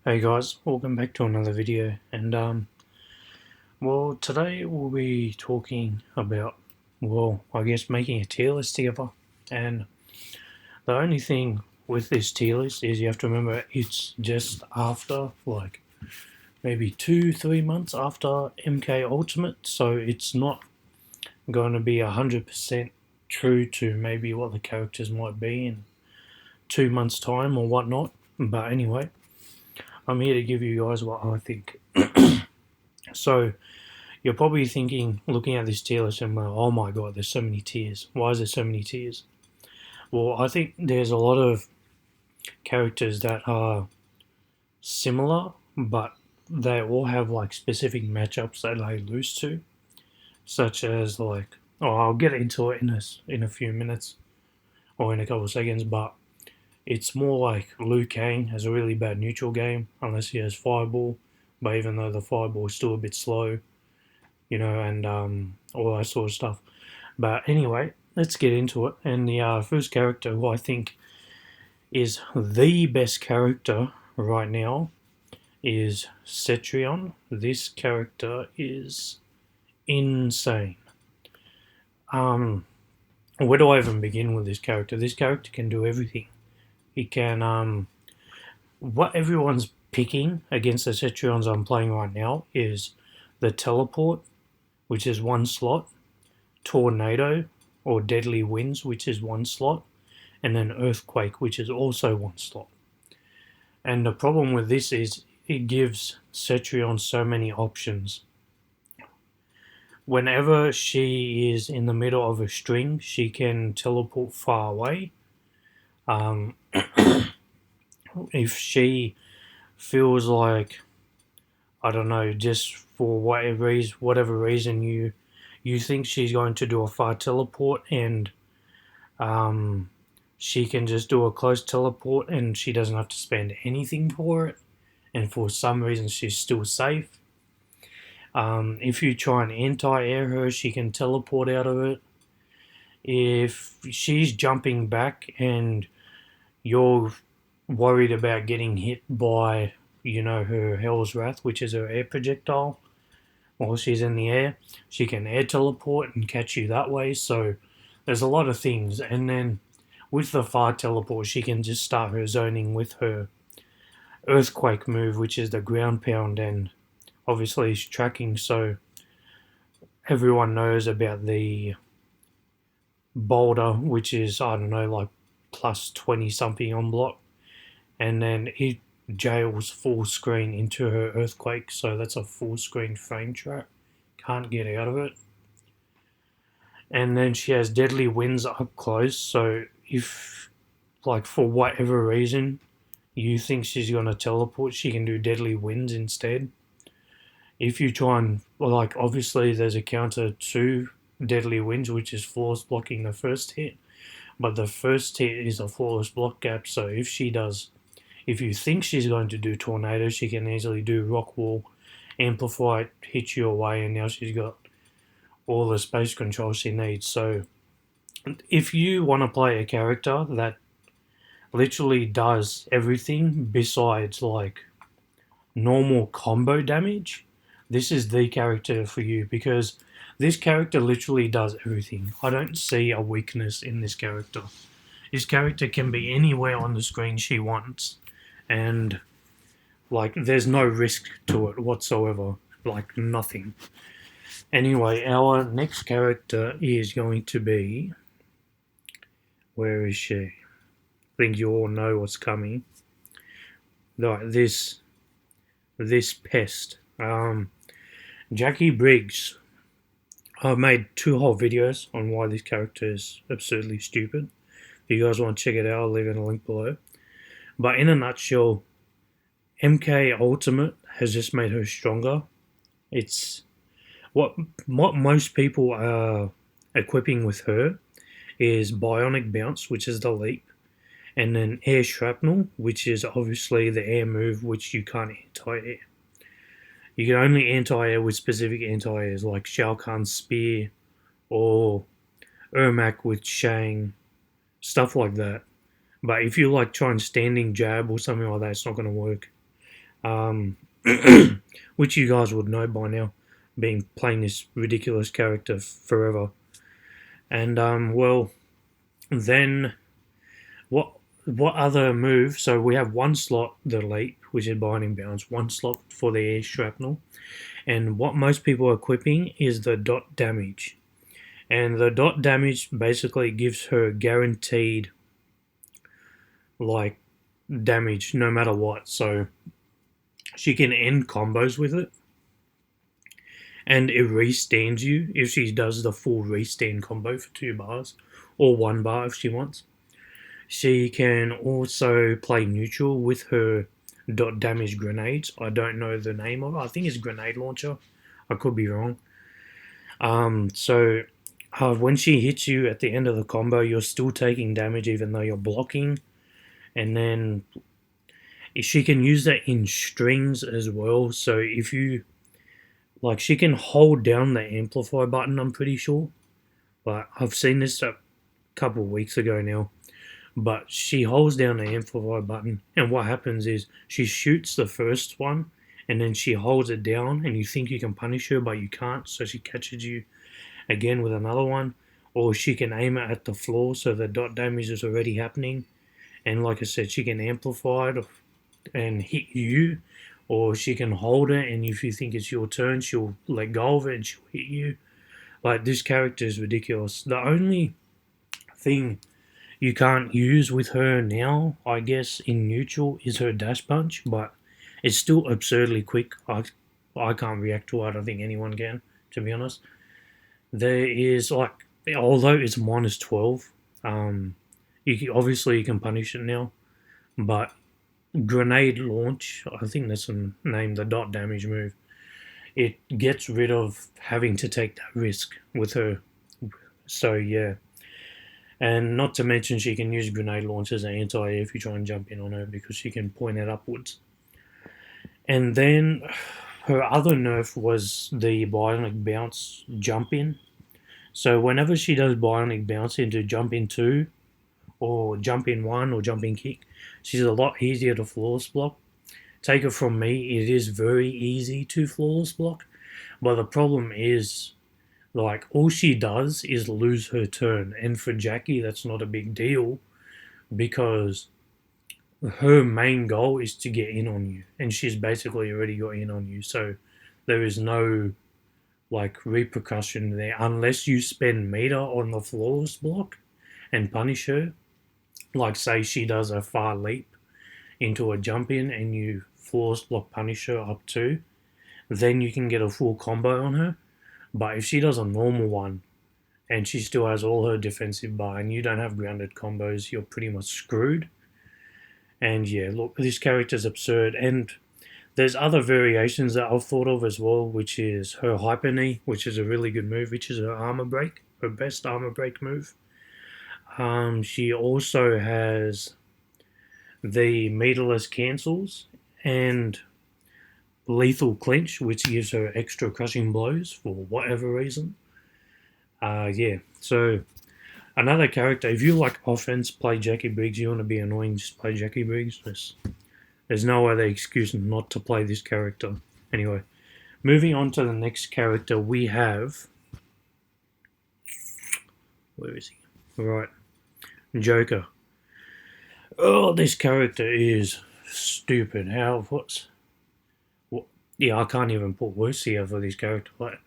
Hey guys, welcome back to another video. Well, today we'll be talking about, I guess making a tier list together. And the only thing with this tier list is you have to remember it's just after, like, maybe 2-3 months after MK Ultimate, so it's not going to be 100% true to maybe what the characters might be in 2 months' time or whatnot. But anyway, I'm here to give you guys what I think. So, you're probably thinking, looking at this tier list, and oh my god, there's so many tiers. Why is there so many tiers? Well, I think there's a lot of characters that are similar, but they all have like specific matchups that they lose to, such as like, I'll get into it in a few minutes or in a couple of seconds, but it's more like Liu Kang has a really bad neutral game unless he has Fireball, but even though the Fireball is still a bit slow, and all that sort of stuff. But anyway, let's get into it. And the first character who I think is the best character right now is Cetrion. This character is insane. Where do I even begin with this character? This character can do everything. He can what everyone's picking against the Cetrions I'm playing right now is the teleport, which is one slot, tornado or deadly winds, which is one slot, and then earthquake, which is also one slot. And the problem with this is it gives Cetrion so many options. Whenever she is in the middle of a string, she can teleport far away. If she feels like, I don't know, just for whatever reason you think she's going to do a far teleport, and she can just do a close teleport and she doesn't have to spend anything for it, and for some reason she's still safe. If you try and anti-air her, she can teleport out of it. If she's jumping back and you're worried about getting hit by, her Hell's Wrath, which is her air projectile, while she's in the air, she can air teleport and catch you that way. So there's a lot of things. And then with the far teleport, she can just start her zoning with her earthquake move, which is the ground pound, and obviously she's tracking, so everyone knows about the boulder, which is, I don't know, like plus 20 something on block, and then it jails full screen into her earthquake, so that's a full screen frame trap. Can't get out of it. And then she has deadly winds up close, so if, like, for whatever reason you think she's gonna teleport, she can do deadly winds instead. If you try and, like, obviously there's a counter to deadly winds, which is flawless blocking the first hit, but the first hit is a flawless block gap, so if you think she's going to do tornado, she can easily do rock wall, amplify it, hit you away, and now she's got all the space control she needs. So if you want to play a character that literally does everything besides like normal combo damage, this is the character for you, because this character literally does everything. I don't see a weakness in this character. This character can be anywhere on the screen she wants, and like there's no risk to it whatsoever, like nothing. Anyway, our next character is going to be, where is she? I think you all know what's coming. Like this pest. Jacqui Briggs. I've made 2 whole videos on why this character is absurdly stupid. If you guys want to check it out, I'll leave it in a link below. But in a nutshell, MK Ultimate has just made her stronger. It's what most people are equipping with her is Bionic Bounce, which is the leap, and then Air Shrapnel, which is obviously the air move, which you can't anti-air. You can only anti-air with specific anti-airs, like Shao Kahn's Spear or Ermac with Shang, stuff like that. But if you like try and standing jab or something like that, it's not going to work. um, which you guys would know by now, being playing this ridiculous character forever. And well, then what? What other move? So we have one slot, the leap, which is binding bounce, one slot for the air shrapnel, and what most people are equipping is the dot damage. And the dot damage basically gives her guaranteed like damage no matter what. So she can end combos with it, and it restands you if she does the full restand combo for 2 bars, or 1 bar if she wants. She can also play neutral with her dot damage grenades. I don't know the name of it. I think it's grenade launcher. I could be wrong. So when she hits you at the end of the combo, you're still taking damage even though you're blocking. And then she can use that in strings as well. So if you like, she can hold down the amplify button, I'm pretty sure. But I've seen this a couple of weeks ago now. But she holds down the amplify button, and what happens is she shoots the first one, and then she holds it down, and you think you can punish her, but you can't, so she catches you again with another one. Or she can aim it at the floor, so the dot damage is already happening, and like I said, she can amplify it and hit you, or she can hold it, and if you think it's your turn, she'll let go of it and she'll hit you. Like, this character is ridiculous. The only thing you can't use with her now, I guess, in neutral is her dash punch, but it's still absurdly quick. I can't react to it. I don't think anyone can, to be honest. There is, like, although it's minus 12, obviously you can punish it now, but grenade launch, I think that's the name, the dot damage move, it gets rid of having to take that risk with her. So, yeah. And not to mention, she can use grenade launch as an anti-air if you try and jump in on her, because she can point it upwards. And then her other nerf was the bionic bounce jump in. So whenever she does bionic bounce into jump in 2, or jump in 1, or jump in kick, she's a lot easier to flawless block. Take it from me, it is very easy to flawless block. But the problem is, like, all she does is lose her turn. And for Jacqui, that's not a big deal, because her main goal is to get in on you. And she's basically already got in on you. So there is no, like, repercussion there. Unless you spend meter on the flawless block and punish her. Like, say she does a far leap into a jump in and you flawless block punish her up 2. Then you can get a full combo on her. But if she does a normal one and she still has all her defensive bar and you don't have grounded combos, you're pretty much screwed. And yeah, look, this character's absurd. And there's other variations that I've thought of as well, which is her hyper knee, which is a really good move, which is her armor break, her best armor break move. She also has the meterless cancels and lethal clinch, which gives her extra crushing blows for whatever reason. Yeah, so another character, if you like offense, play Jacqui Briggs. You want to be annoying, just play Jacqui Briggs. There's no other excuse not to play this character. Anyway, moving on to the next character, we have... Where is he? Right. Joker. Oh, this character is stupid. Yeah, I can't even put words here for this character. Like,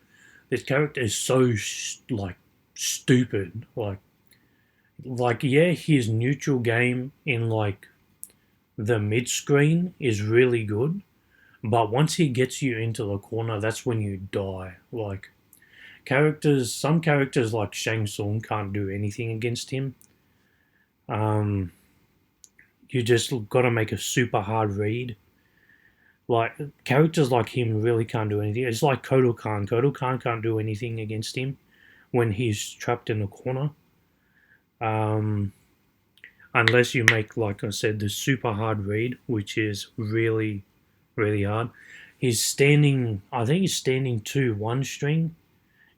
this character is so stupid. Like, yeah, his neutral game in like the mid screen is really good, but once he gets you into the corner, that's when you die. Like, some characters like Shang Tsung can't do anything against him. You just got to make a super hard read. Like, characters like him really can't do anything. It's like Kotal Khan. Kotal Khan can't do anything against him when he's trapped in the corner. Unless you make, like I said, the super hard read, which is really, really hard. I think he's standing 2-1 string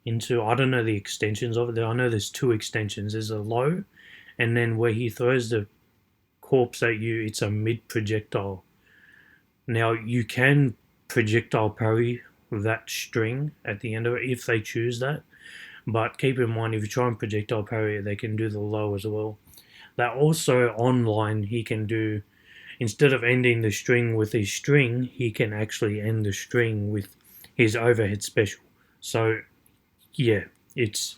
into, I don't know the extensions of it. I know there's 2 extensions. There's a low, and then where he throws the corpse at you, it's a mid projectile. Now you can projectile parry that string at the end of it if they choose that. But keep in mind, if you try and projectile parry it, they can do the low as well. That also online he can do, instead of ending the string with his string, he can actually end the string with his overhead special. So yeah, it's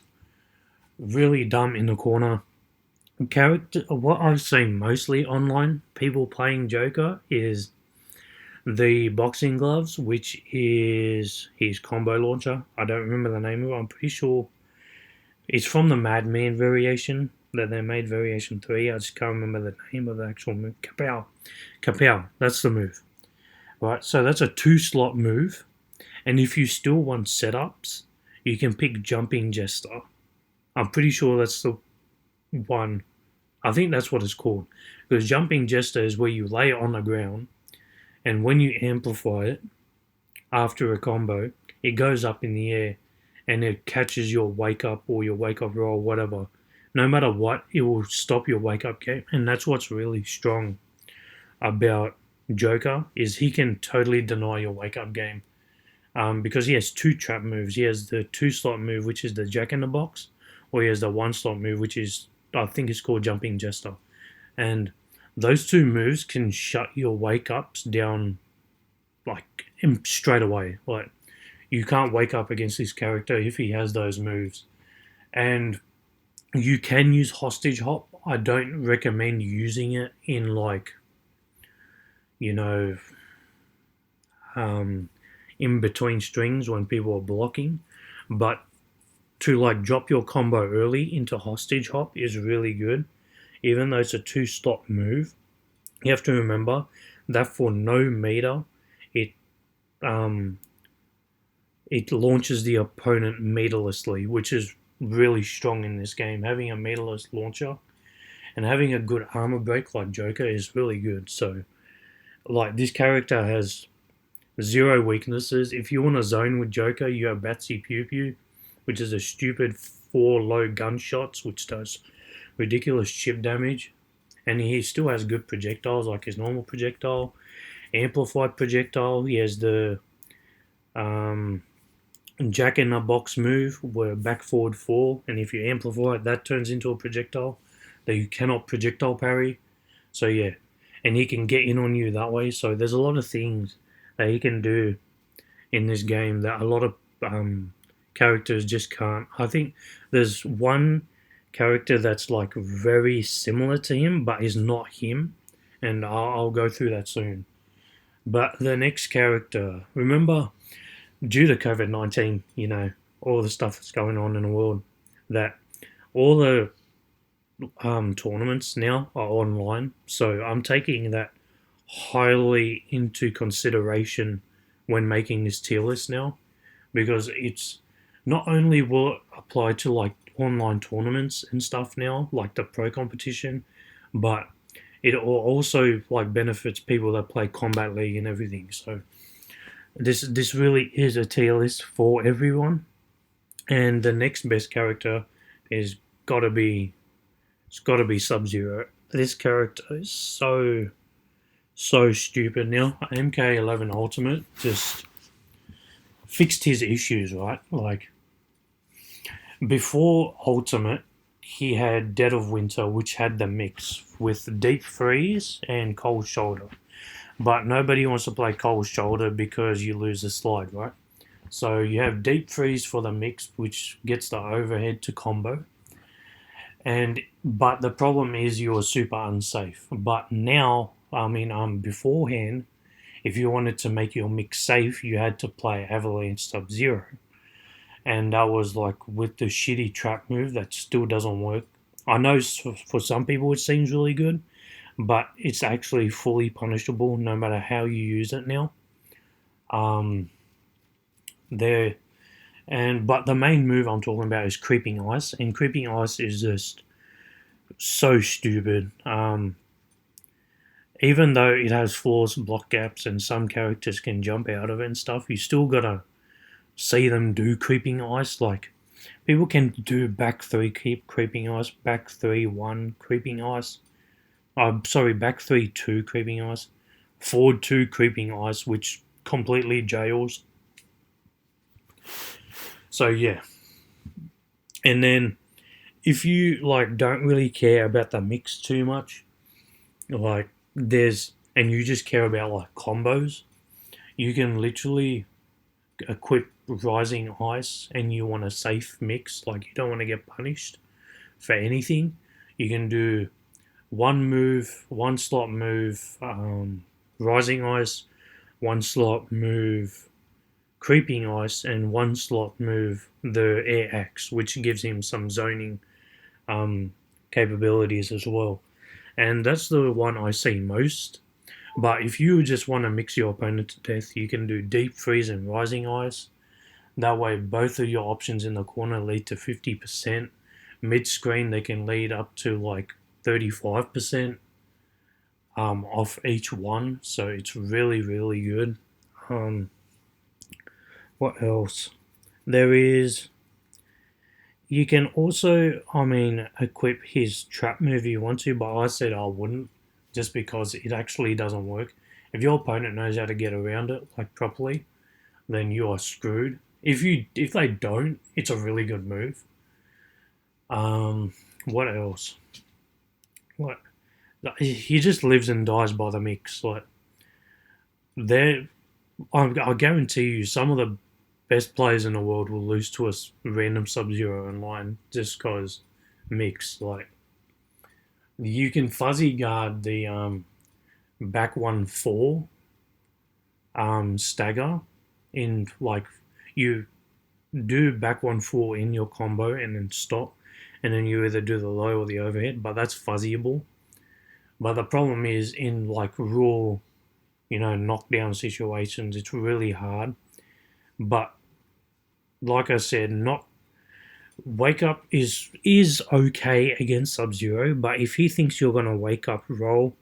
really dumb in the corner. Character, what I've seen mostly online, people playing Joker, is the boxing gloves, which is his combo launcher. I don't remember the name of it. I'm pretty sure it's from the Madman variation that they made, variation 3. I just can't remember the name of the actual move. Kapow. Kapow. That's the move. Right, so that's a 2-slot move. And if you still want setups, you can pick Jumping Jester. I'm pretty sure that's the one. I think that's what it's called. Because Jumping Jester is where you lay it on the ground, and when you amplify it after a combo, it goes up in the air and it catches your wake up or your wake up roll, whatever. No matter what, it will stop your wake up game. And that's what's really strong about Joker, is he can totally deny your wake up game. Because he has 2 trap moves. He has the 2-slot move, which is the Jack in the Box, or he has the 1-slot move, which is, I think it's called Jumping Jester. And those 2 moves can shut your wake ups down like straight away. Like, you can't wake up against this character if he has those moves. And you can use hostage hop. I don't recommend using it in, like, you know, in between strings when people are blocking. But to, like, drop your combo early into hostage hop is really good. Even though it's a 2-slot move, you have to remember that for no meter, it launches the opponent meterlessly, which is really strong in this game. Having a meterless launcher and having a good armor break like Joker is really good. So, like, this character has 0 weaknesses. If you want to zone with Joker, you have Batsy Pew Pew, which is a stupid 4 low gunshots, which does ridiculous chip damage. And he still has good projectiles, like his normal projectile, amplified projectile. He has the Jack in the Box move, where back forward 4, and if you amplify it, that turns into a projectile that you cannot projectile parry. So yeah, and he can get in on you that way. So there's a lot of things that he can do in this game that a lot of characters just can't. I think there's one character that's like very similar to him, but is not him, and I'll go through that soon. But the next character, remember, due to COVID-19, you know, all the stuff that's going on in the world, that all the tournaments now are online. So I'm taking that highly into consideration when making this tier list now, because it's not only will it apply to, like, online tournaments and stuff now, like the pro competition, but it also, like, benefits people that play Combat League and everything. So this really is a tier list for everyone. And the next best character is gotta be Sub-Zero. This character is so stupid now. MK11 Ultimate just fixed his issues, right? Like, before Ultimate, he had Dead of Winter, which had the mix with Deep Freeze and Cold Shoulder. But nobody wants to play Cold Shoulder because you lose the slide, right? So you have Deep Freeze for the mix, which gets the overhead to combo. But the problem is you're super unsafe. But now, beforehand, if you wanted to make your mix safe, you had to play Avalanche Sub-Zero. And that was, like, with the shitty trap move that still doesn't work. I know for some people it seems really good, but it's actually fully punishable no matter how you use it now. But the main move I'm talking about is Creeping Ice, and Creeping Ice is just so stupid. Even though it has flaws, block gaps, and some characters can jump out of it and stuff, you still gotta see them do Creeping Ice. Like, people can do back 3 Creeping Ice, back 3 1 Creeping Ice. Back 3 2 Creeping Ice. forward 2 creeping ice, which completely jails. So yeah. And then if you like don't really care about the mix too much, like and you just care about like combos, you can literally equip Rising Ice and you want a safe mix, like you don't want to get punished for anything. You can do one slot move, Rising Ice, one slot move, Creeping Ice, and one slot move, the Air Axe, which gives him some zoning capabilities as well. And that's the one I see most. But if you just want to mix your opponent to death, you can do Deep Freeze and Rising Ice. That way, both of your options in the corner lead to 50%. Mid screen, they can lead up to like 35% off each one. So it's really, really good. What else? There is. You can also, equip his trap move if you want to, but I said I wouldn't, just because it actually doesn't work. If your opponent knows how to get around it like properly, then you are screwed. If they don't, it's a really good move. What else? What? He just lives and dies by the mix. Like I guarantee you, some of the best players in the world will lose to a random Sub-Zero online just because mix. Like you can fuzzy guard the back 1-4 stagger in like you do back 1-4 in your combo and then stop, and then you either do the low or the overhead, but that's fuzzyable. But the problem is in like raw, knockdown situations, it's really hard. But like I said, not wake up is okay against Sub-Zero, but if he thinks you're gonna wake up roll,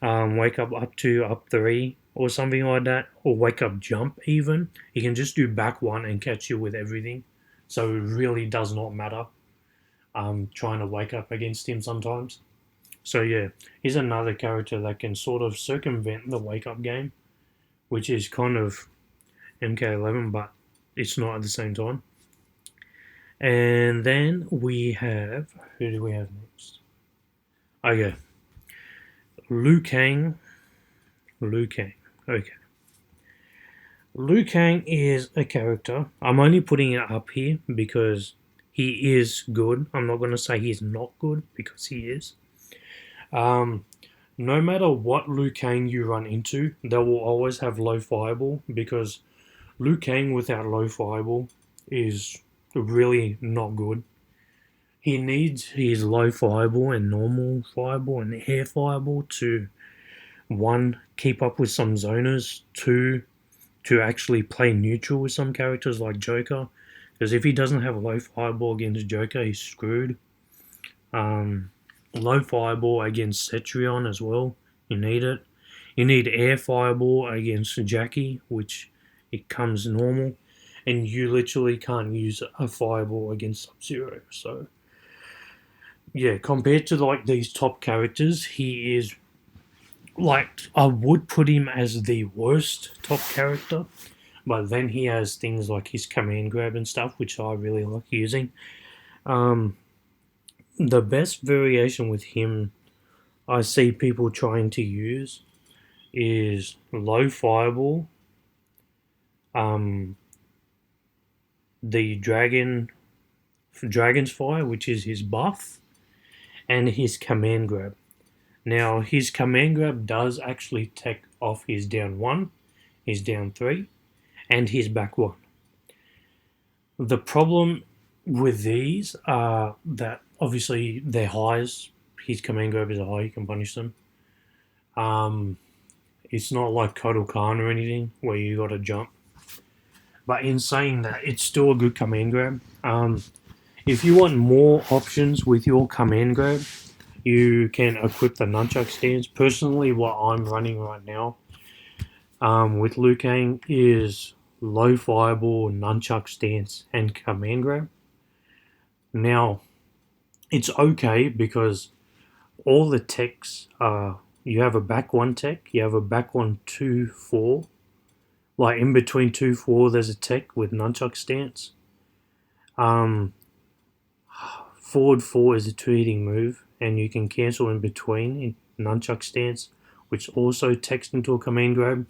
wake up 2, up 3, or something like that, or wake up jump even, he can just do back 1 and catch you with everything. So it really does not matter trying to wake up against him sometimes. So yeah, he's another character that can sort of circumvent the wake up game, which is kind of MK11, but it's not at the same time. And then we have, who do we have next? Okay, Liu Kang. Okay. Liu Kang is a character. I'm only putting it up here because he is good. I'm not going to say he's not good because he is. No matter what Liu Kang you run into, they will always have low fireball, because Liu Kang without low fireball is really not good. He needs his low fireball and normal fireball and air fireball to, 1, keep up with some zoners, 2, to actually play neutral with some characters like Joker. Because if he doesn't have a low fireball against Joker, he's screwed. Low fireball against Cetrion as well. You need it. You need air fireball against Jacqui, which it comes normal. And you literally can't use a fireball against Sub-Zero. So, yeah, compared to like these top characters, he is like, I would put him as the worst top character, but then he has things like his command grab and stuff, which I really like using. The best variation with him I see people trying to use is low fireball, the Dragon's Fire, which is his buff, and his command grab. Now, his command grab does actually take off his down 1, his down 3, and his back 1. The problem with these are that obviously they're highs. His command grab is a high, you can punish them. It's not like Kotal Khan or anything where you got to jump. But in saying that, it's still a good command grab. If you want more options with your command grab, you can equip the nunchuck stance. Personally, what I'm running right now with Liu Kang is low fireball, nunchuck stance, and command grab. Now, it's okay because all the techs are you have a back 1 tech, you have a back 1 2-4. Like in between 2-4, there's a tech with nunchuck stance. Forward 4 is a 2-hitting move, and you can cancel in between in nunchuck stance, which also techs into a command grab.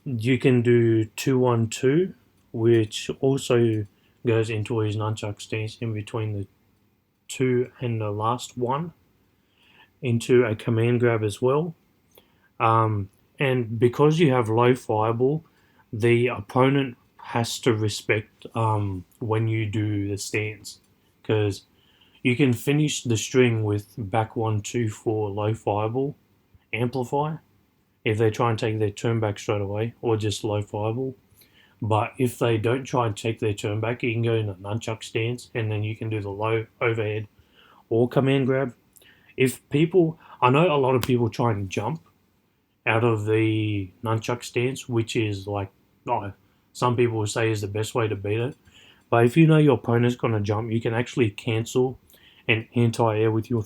You can do 2-1-2, which also goes into his nunchuck stance in between the 2 and the last 1 into a command grab as well. And because you have low fireball, the opponent has to respect when you do the stance, because you can finish the string with back 1-2-4 low fireball amplify if they try and take their turn back straight away, or just low fireball. But if they don't try and take their turn back, you can go in a nunchuck stance, and then you can do the low overhead or command grab. I know a lot of people try and jump out of the nunchuck stance, which is like, some people will say is the best way to beat it. But if you know your opponent's going to jump, you can actually cancel an anti-air with your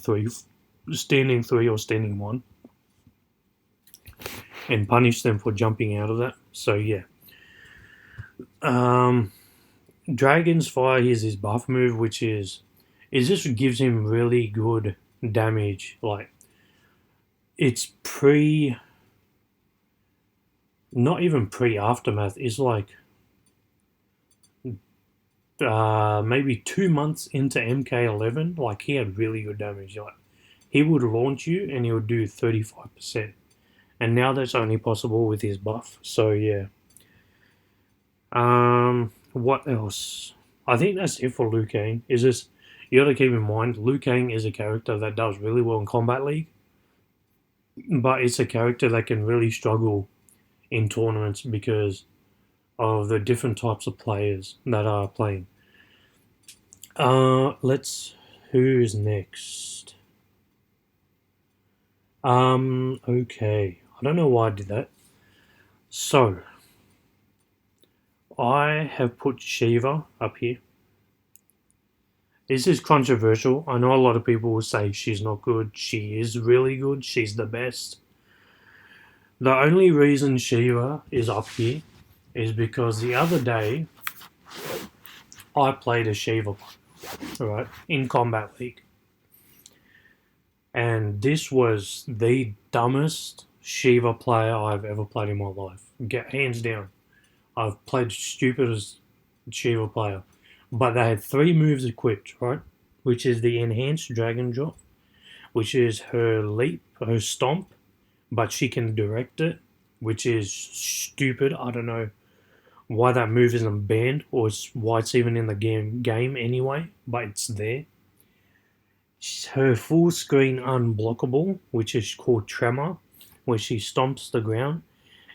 standing 3 or standing 1, and punish them for jumping out of that. So yeah. Dragon's Fire is his buff move, which is just gives him really good damage. Like, it's not even pre-aftermath. It's like maybe 2 months into MK11. Like, he had really good damage. Like, he would launch you and he would do 35%. And now that's only possible with his buff. So yeah. What else? I think that's it for Liu Kang. Is this, you got to keep in mind, Liu Kang is a character that does really well in Combat League, but it's a character that can really struggle in tournaments because of the different types of players that are playing. Who's next? Okay. I don't know why I did that. So, I have put Sheeva up here. This is controversial. I know a lot of people will say she's not good. She is really good. She's the best. The only reason Sheeva is up here is because the other day I played a Sheeva, right, in Combat League. And this was the dumbest Sheeva player I've ever played in my life. Hands down. I've played stupid as Sheeva player. But they had 3 moves equipped, right? Which is the Enhanced Dragon Drop, which is her leap, her stomp, but she can direct it, which is stupid. I don't know why that move isn't banned, or why it's even in the game anyway, but it's there. Her full screen unblockable, which is called Tremor, where she stomps the ground,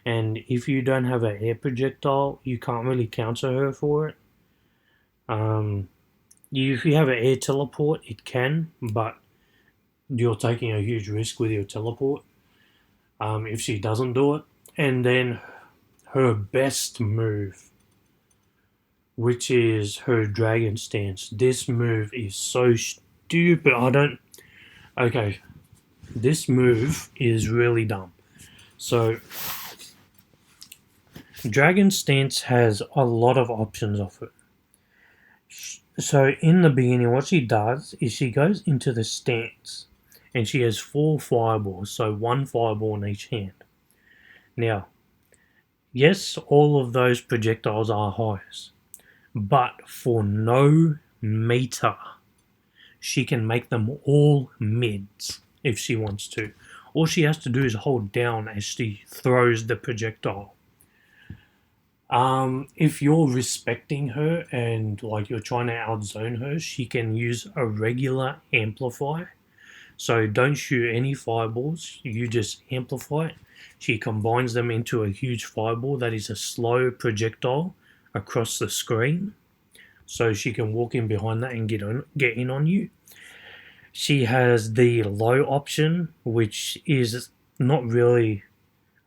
and if you don't have an air projectile, you can't really counter her for it. If you have an air teleport, it can, but you're taking a huge risk with your teleport if she doesn't do it. And then her best move, which is her Dragon Stance. This move is so stupid. Okay, this move is really dumb. So, Dragon Stance has a lot of options of it. So in the beginning, what she does is she goes into the stance, and she has 4 fireballs, so 1 fireball in each hand. Now, yes, all of those projectiles are highs, but for no meter, she can make them all mids if she wants to. All she has to do is hold down as she throws the projectile. If you're respecting her and like you're trying to outzone her, she can use a regular amplify. So don't shoot any fireballs, you just amplify it. She combines them into a huge fireball that is a slow projectile across the screen. So she can walk in behind that and get in on you. She has the low option, which is not really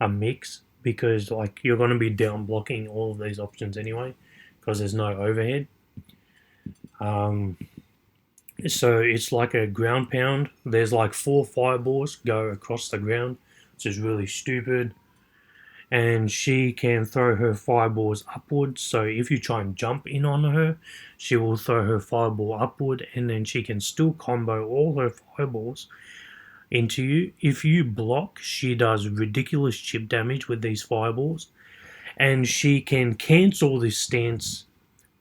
a mix, because like you're going to be down blocking all of these options anyway, because there's no overhead. So it's like a ground pound. There's like 4 fireballs go across the ground, which is really stupid. And she can throw her fireballs upwards. So if you try and jump in on her, she will throw her fireball upward, and then she can still combo all her fireballs into you. If you block, she does ridiculous chip damage with these fireballs, and she can cancel this stance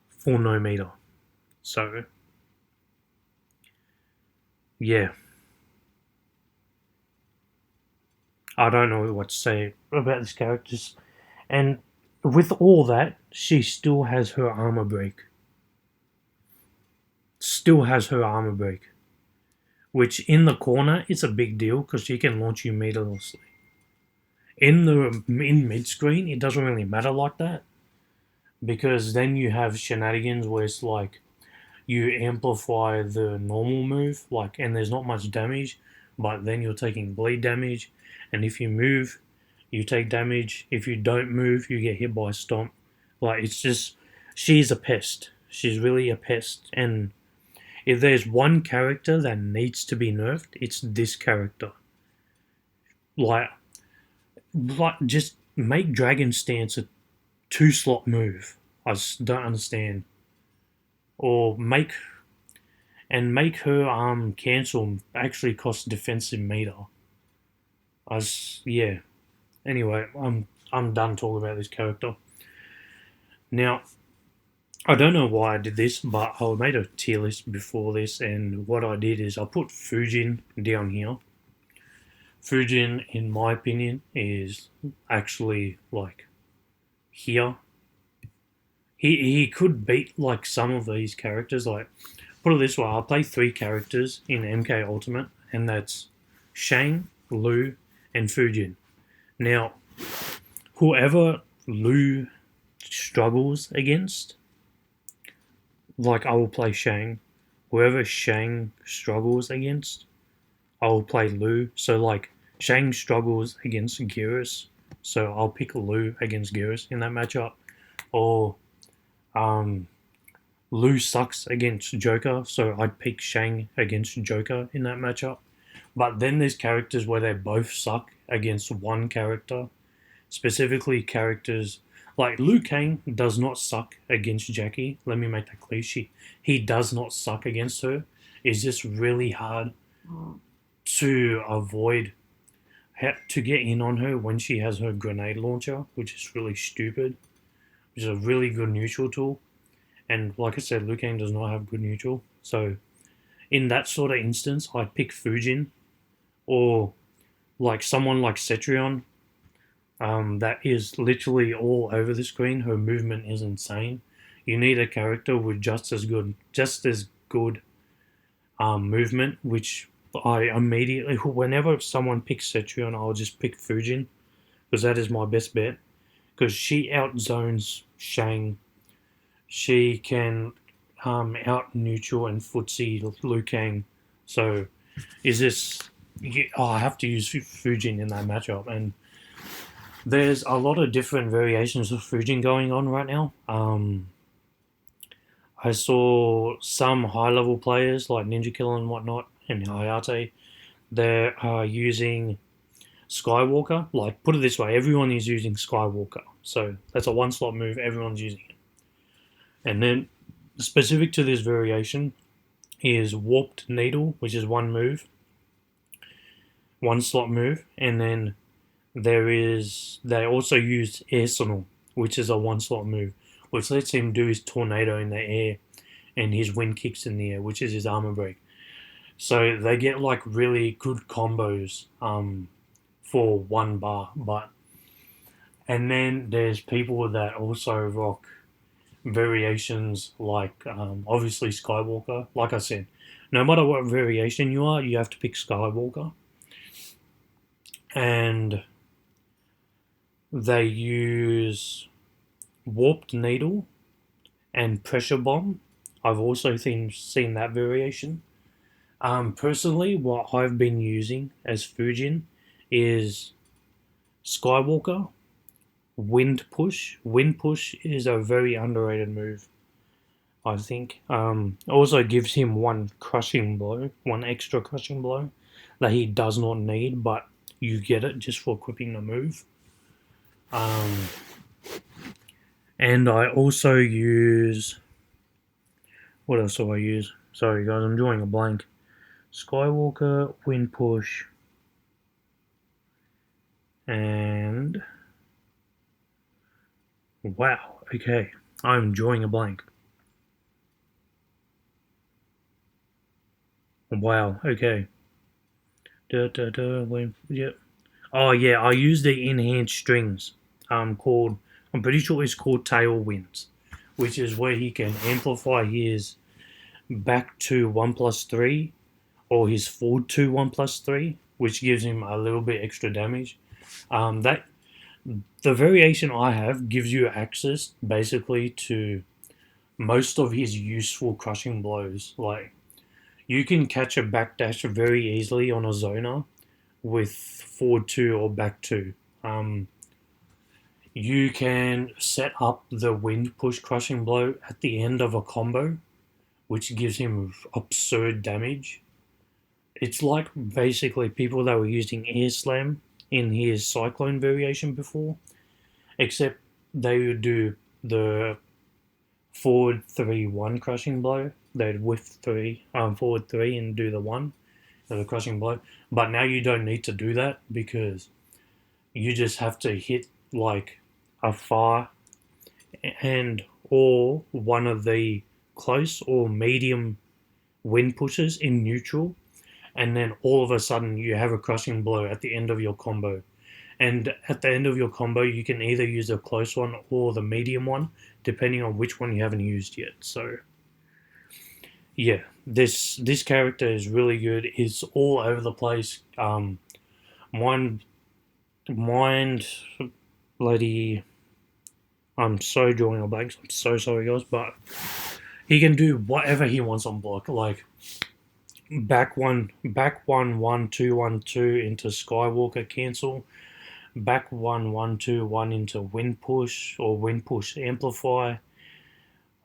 for no meter. So, yeah, I don't know what to say about this character. And with all that, she still has her armor break. Still has her armor break. Which in the corner, it's a big deal because she can launch you meterlessly. In mid screen, it doesn't really matter like that because then you have shenanigans where it's like you amplify the normal move, like, and there's not much damage, but then you're taking bleed damage, and if you move, you take damage. If you don't move, you get hit by a stomp. Like, it's just, she's a pest. She's really a pest, and if there's one character that needs to be nerfed, it's this character. Like, just make Dragon Stance a 2-slot move. I just don't understand. Or make her cancel actually cost defensive meter. Yeah. Anyway, I'm done talking about this character. Now, I don't know why I did this, but I made a tier list before this, and what I did is I put Fujin down here. Fujin, in my opinion, is actually like here. He could beat like some of these characters. Like, put it this way, I'll play 3 characters in MK Ultimate, and that's Shang, Liu, and Fujin. Now, whoever Liu struggles against, like, I will play Shang. Whoever Shang struggles against, I will play Liu. So, like, Shang struggles against Geras, so I'll pick Liu against Geras in that matchup. Or, Liu sucks against Joker, so I'd pick Shang against Joker in that matchup. But then there's characters where they both suck against one character. Specifically, characters like Liu Kang does not suck against Jacqui. Let me make that clear. He does not suck against her. It's just really hard to avoid to get in on her when she has her grenade launcher, which is really stupid. Which is a really good neutral tool. And like I said, Liu Kang does not have good neutral. So in that sort of instance, I'd pick Fujin or like someone like Cetrion. That is literally all over the screen. Her movement is insane. You need a character with just as good movement, which I immediately, whenever someone picks Cetrion, I'll just pick Fujin because that is my best bet. Because she outzones Shang. She can out neutral and footsie Liu Kang. So is this? I have to use Fujin in that matchup, and there's a lot of different variations of Fujin going on right now. I saw some high-level players like Ninja Killer and whatnot, and Hayate. They are using Skywalker. Like, put it this way, everyone is using Skywalker. So that's a 1-slot move. Everyone's using it. And then, specific to this variation, is Warped Needle, which is 1-slot move, and then they also use Arsenal, which is a 1-slot move, which lets him do his tornado in the air and his wind kicks in the air, which is his armor break. So they get like really good combos for 1 bar, and then there's people that also rock variations like obviously Skywalker. Like I said, no matter what variation you are, you have to pick Skywalker. And they use Warped Needle and Pressure Bomb. I've also seen that variation. Personally, what I've been using as Fujin is Skywalker, Wind Push. Wind Push is a very underrated move. I think. Also gives him one crushing blow, one extra crushing blow that he does not need, but you get it just for equipping the move. And I also use... What else do I use? Sorry guys, I'm drawing a blank. Skywalker, Wind Push, and... Wow, okay. I'm drawing a blank. Wow, okay. Yep. Oh yeah, I use the enhanced strings. Called... I'm pretty sure it's called Tailwinds, which is where he can amplify his back to 1+3 or his forward to 1+3, which gives him a little bit extra damage. That the variation I have gives you access basically to most of his useful crushing blows. Like you can catch a backdash very easily on a zoner with forward 2 or back 2. You can set up the wind push crushing blow at the end of a combo, which gives him absurd damage. It's like basically people that were using air slam in his cyclone variation before, except they would do the forward 3-1 crushing blow. They'd whiff 3, forward 3 and do the 1 of the crushing blow. But now you don't need to do that because you just have to hit like a far and or one of the close or medium wind pushes in neutral, and then all of a sudden you have a crushing blow at the end of your combo. And at the end of your combo, you can either use the close one or the medium one, depending on which one you haven't used yet. So, yeah, this character is really good. It's all over the place. Mind, bloody. I'm so drawing a blank. I'm so sorry, guys, but he can do whatever he wants on block. Like back 1-1-2-1-2 into Skywalker cancel. Back 1-1-2-1 into wind push or wind push amplify.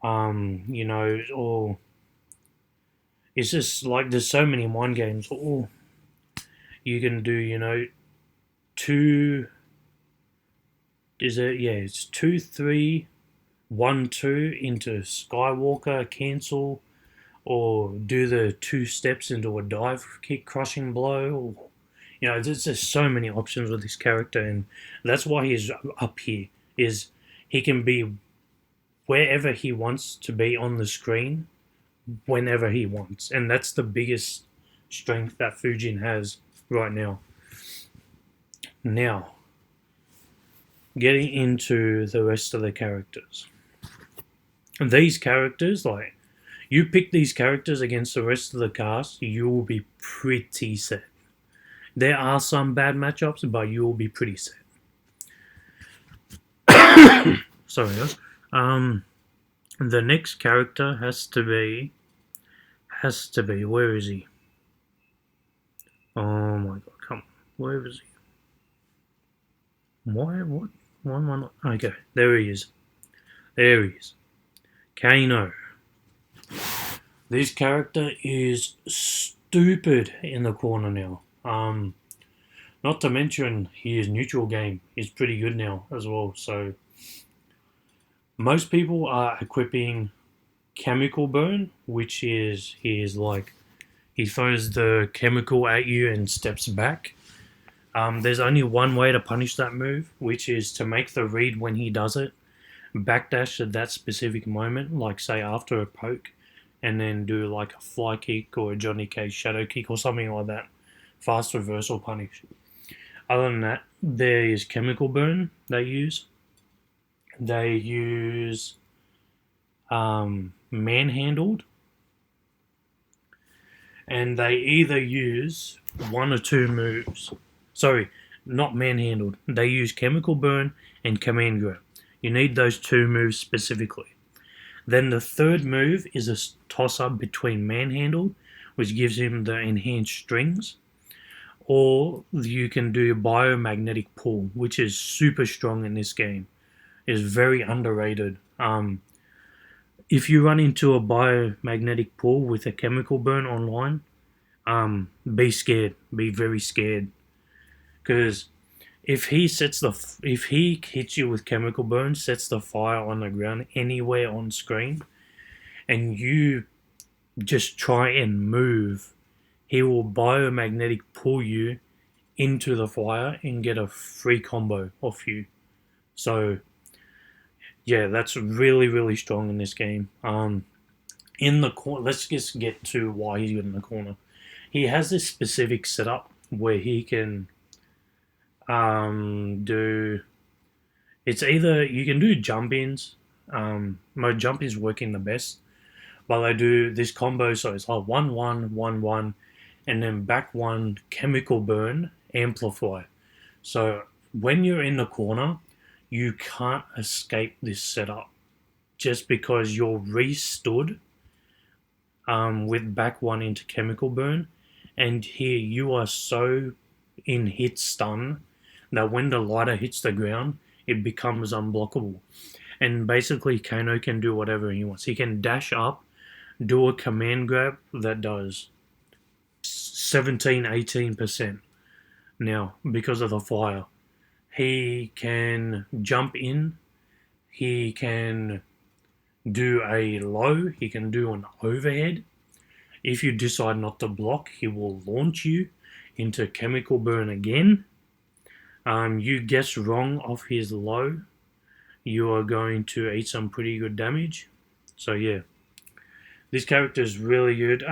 Or it's just like there's so many mind games. Or you can do, two. Is it? Yeah, it's 2-3-1-2 into Skywalker cancel, or do the 2 steps into a dive kick crushing blow. Or, there's just so many options with this character, and that's why he's up here. Is he can be wherever he wants to be on the screen, whenever he wants, and that's the biggest strength that Fujin has right now. Now, getting into the rest of the characters. These characters, like, you pick these characters against the rest of the cast, you will be pretty set. There are some bad matchups, but you will be pretty set. Sorry, guys. The next character has to be, where is he? Oh my god, come on. Where is he? Why am I not? Okay, there he is. Kano. This character is stupid in the corner now. Not to mention his neutral game is pretty good now as well. So most people are equipping chemical burn, which is he throws the chemical at you and steps back. There's only one way to punish that move, which is to make the read when he does it, backdash at that specific moment, like say after a poke, and then do like a fly kick or a Johnny Cage shadow kick or something like that. Fast reversal punish. Other than that, there is chemical burn they use. They use manhandled, and they either use one or two moves. Sorry, not manhandled. They use chemical burn and command grab. You need those 2 moves specifically. Then the third move is a toss-up between manhandled, which gives him the enhanced strings, or you can do biomagnetic pull, which is super strong in this game. It's very underrated. if you run into a biomagnetic pull with a chemical burn online, be scared. Be very scared, because if he hits you with chemical burn, sets the fire on the ground anywhere on screen, and you just try and move, he will biomagnetic pull you into the fire and get a free combo off you. So yeah, that's really, really strong in this game. In the corner, let's just get to why he's good in the corner. He has this specific setup where he can do. It's either you can do jump ins. My jump is working the best, but I do this combo, so it's like 1-1-1-1, and then back one chemical burn amplify. So when you're in the corner, you can't escape this setup just because you're re-stood with back one into chemical burn, and here you are so in hit stun that when the lighter hits the ground, it becomes unblockable. And basically Kano can do whatever he wants. He can dash up, do a command grab that does 17-18% now because of the fire. He can jump in, he can do a low, he can do an overhead. If you decide not to block, he will launch you into chemical burn again. You guess wrong off his low, you are going to eat some pretty good damage. So yeah, this character is really good.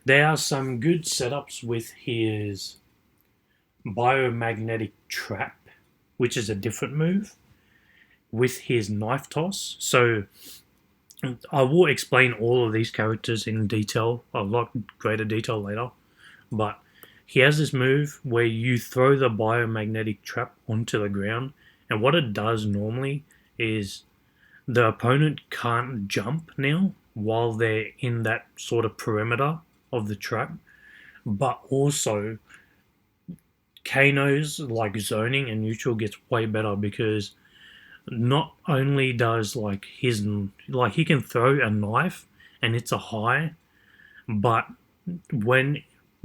There are some good setups with his biomagnetic trap, which is a different move, with his knife toss. So I will explain all of these characters in detail, a lot greater detail later, but he has this move where you throw the biomagnetic trap onto the ground, and what it does normally is the opponent can't jump now while they're in that sort of perimeter of the trap, but also Kano's like zoning and neutral gets way better because not only does like his he can throw a knife and it's a high, but when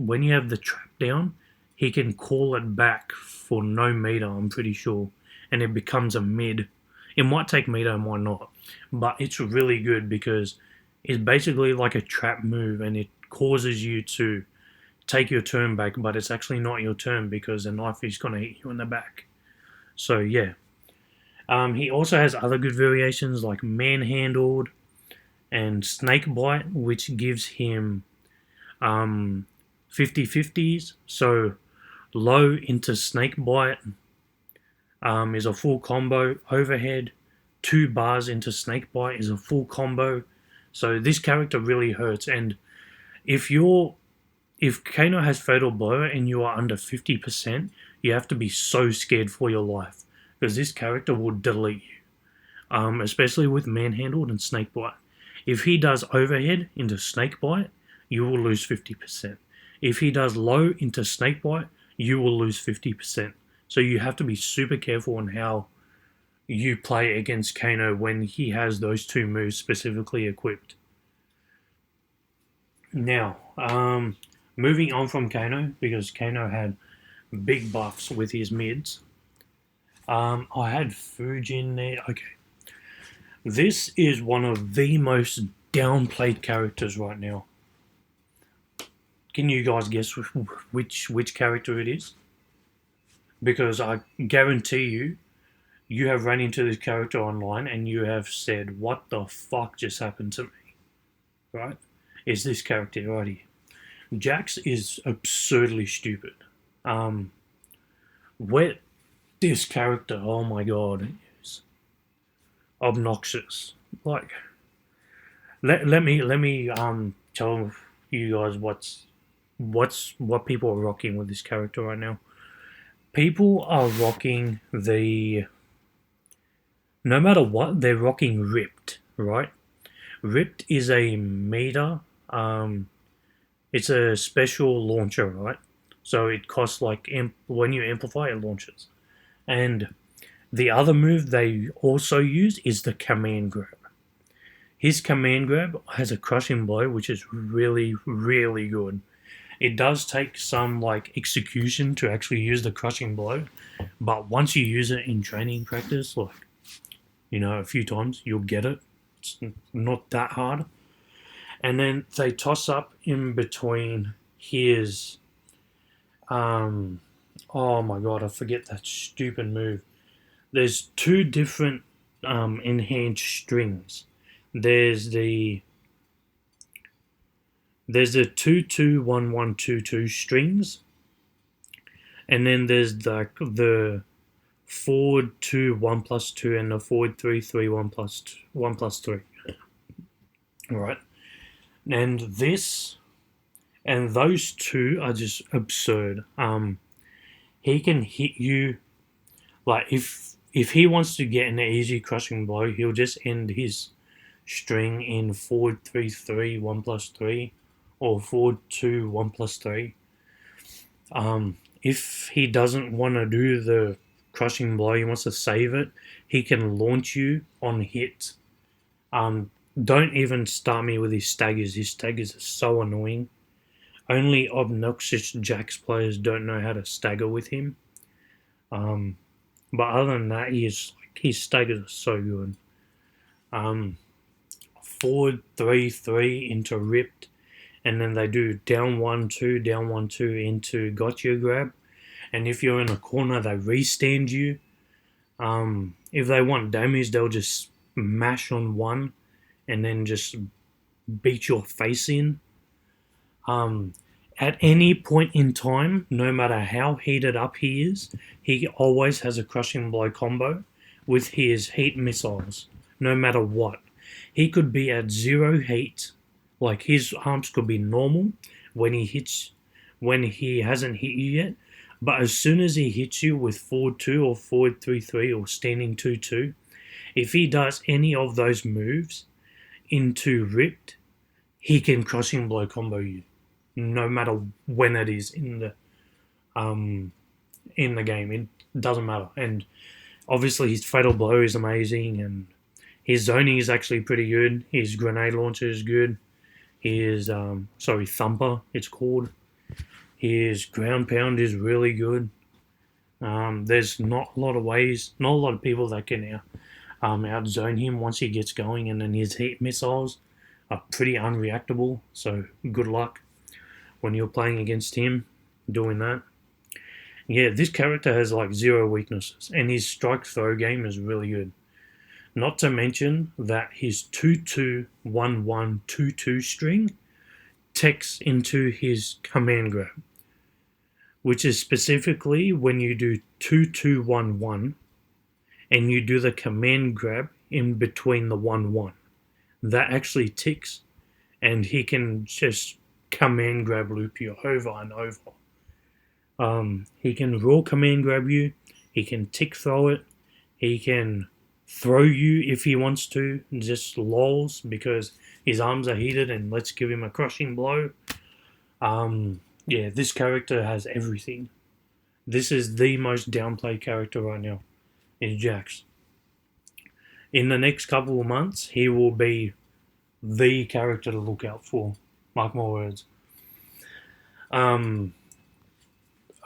you have the trap down, he can call it back for no meter, I'm pretty sure, and it becomes a mid. It might take meter, it might not, but it's really good because it's basically like a trap move and it causes you to take your turn back, but it's actually not your turn because the knife is going to hit you in the back. So yeah. He also has other good variations like manhandled and snake bite, which gives him 50-50s. So low into snake bite is a full combo. Overhead, 2 bars into snake bite is a full combo. So this character really hurts, and if Kano has fatal blow and you are under 50%, you have to be so scared for your life because this character will delete you, especially with manhandled and snakebite. If he does overhead into snakebite, you will lose 50%. If he does low into snakebite, you will lose 50%. So you have to be super careful on how you play against Kano when he has those 2 moves specifically equipped. Now, moving on from Kano, because Kano had big buffs with his mids. I had Fujin there. Okay. This is one of the most downplayed characters right now. Can you guys guess which character it is? Because I guarantee you have run into this character online and you have said, what the fuck just happened to me? Right? It's this character right here. Jax is absurdly stupid. Where this character, oh my god, is obnoxious. Like, let me tell you guys what people are rocking with this character right now. People are rocking no matter what, they're rocking Ripped, right? Ripped is a meter. It's a special launcher, right? So it costs like when you amplify, it launches. And the other move they also use is the command grab. His command grab has a crushing blow, which is really, really good. It does take some like execution to actually use the crushing blow, but once you use it in training practice, like a few times, you'll get it. It's not that hard. And then they toss up in between his oh my god, I forget that stupid move. There's two different enhanced strings. There's the 2-2-1-1-2-2 strings, and then there's the forward 2 1+2 and the forward 3 1+3. Alright. And this and those two are just absurd. He can hit you like if he wants to get an easy crushing blow, he'll just end his string in forward 3-3 1+3 or forward 2 1+3. If he doesn't want to do the crushing blow, he wants to save it, he can launch you on hit. Don't even start me with his staggers. His staggers are so annoying. Only obnoxious Jax players don't know how to stagger with him. But other than that, his staggers are so good. Forward 3-3 into ripped, and then they do down 1-2, down 1-2 into gotcha grab. And if you're in a corner, they restand you. If they want damage, they'll just mash on 1 and then just beat your face in. At any point in time, no matter how heated up he is, he always has a crushing blow combo with his heat missiles, no matter what. He could be at 0 heat, like his arms could be normal when he hasn't hit you yet, but as soon as he hits you with forward 2 or forward 3-3 or standing 2-2, if he does any of those moves into ripped, he can crushing blow combo you, no matter when it is in the game. It doesn't matter. And obviously his fatal blow is amazing, and his zoning is actually pretty good. His grenade launcher is good. His thumper, it's called. His ground pound is really good. There's not a lot of people that can outzone him once he gets going, and then his heat missiles are pretty unreactable, so good luck when you're playing against him doing that. Yeah, this character has like 0 weaknesses, and his strike throw game is really good. Not to mention that his 2-2-1-1-2-2 string techs into his command grab, which is specifically when you do 2-2-1-1 and you do the command grab in between the 1-1. That actually ticks, and he can just command grab loop you over and over. He can raw command grab you, he can tick throw it, he can throw you if he wants to, just lols because his arms are heated and let's give him a crushing blow. Yeah, this character has everything. This is the most downplayed character right now, is Jax. In the next couple of months, he will be the character to look out for. Mark my words.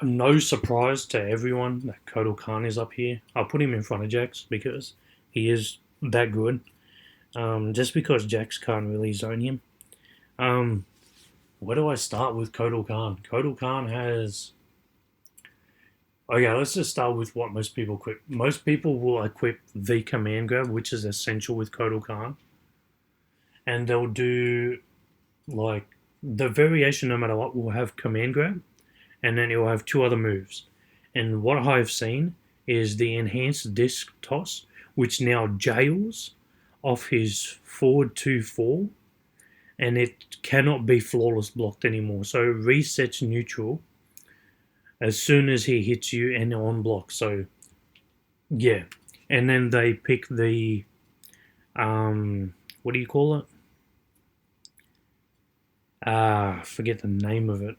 No surprise to everyone that Kotal Khan is up here. I'll put him in front of Jax because he is that good. Just because Jax can't really zone him. Where do I start with Kotal Khan? Kotal Khan has... Okay, let's just start with what most people equip. Most people will equip the command grab, which is essential with Kotal Khan. And they'll do, like, the variation no matter what will have command grab, and then it will have 2 other moves. And what I've seen is the enhanced disc toss, which now jails off his forward 2-4, and it cannot be flawless blocked anymore. So it resets neutral as soon as he hits you and on block. So, yeah. And then they pick the, what do you call it? I forget the name of it.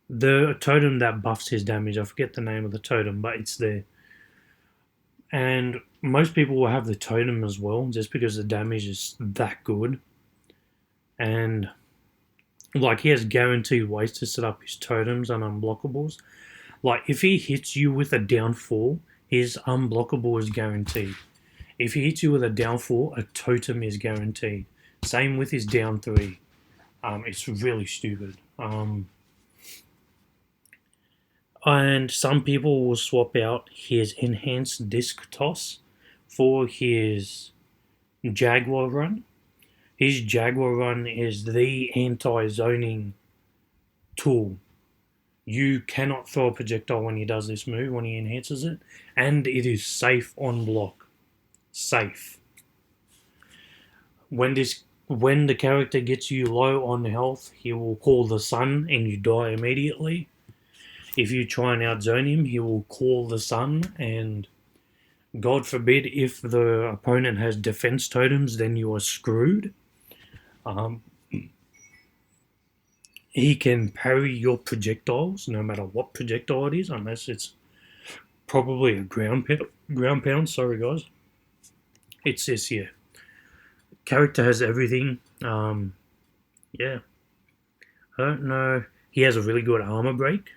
The totem that buffs his damage. I forget the name of the totem, but it's there. And most people will have the totem as well, just because the damage is that good. And like he has guaranteed ways to set up his totems and unblockables. Like if he hits you with a down 4, his unblockable is guaranteed. If he hits you with a down 4, a totem is guaranteed. Same with his down 3. It's really stupid. And some people will swap out his enhanced disc toss for his Jaguar run. His Jaguar run is the anti-zoning tool. You cannot throw a projectile when he does this move, when he enhances it, and it is safe on block. Safe. When the character gets you low on health, he will call the sun and you die immediately. If you try and outzone him, he will call the sun, and God forbid if the opponent has defense totems, then you are screwed. He can parry your projectiles, no matter what projectile it is, unless it's probably a ground pound. Sorry, guys. It's this, yeah. Character has everything. Yeah. I don't know. He has a really good armor break.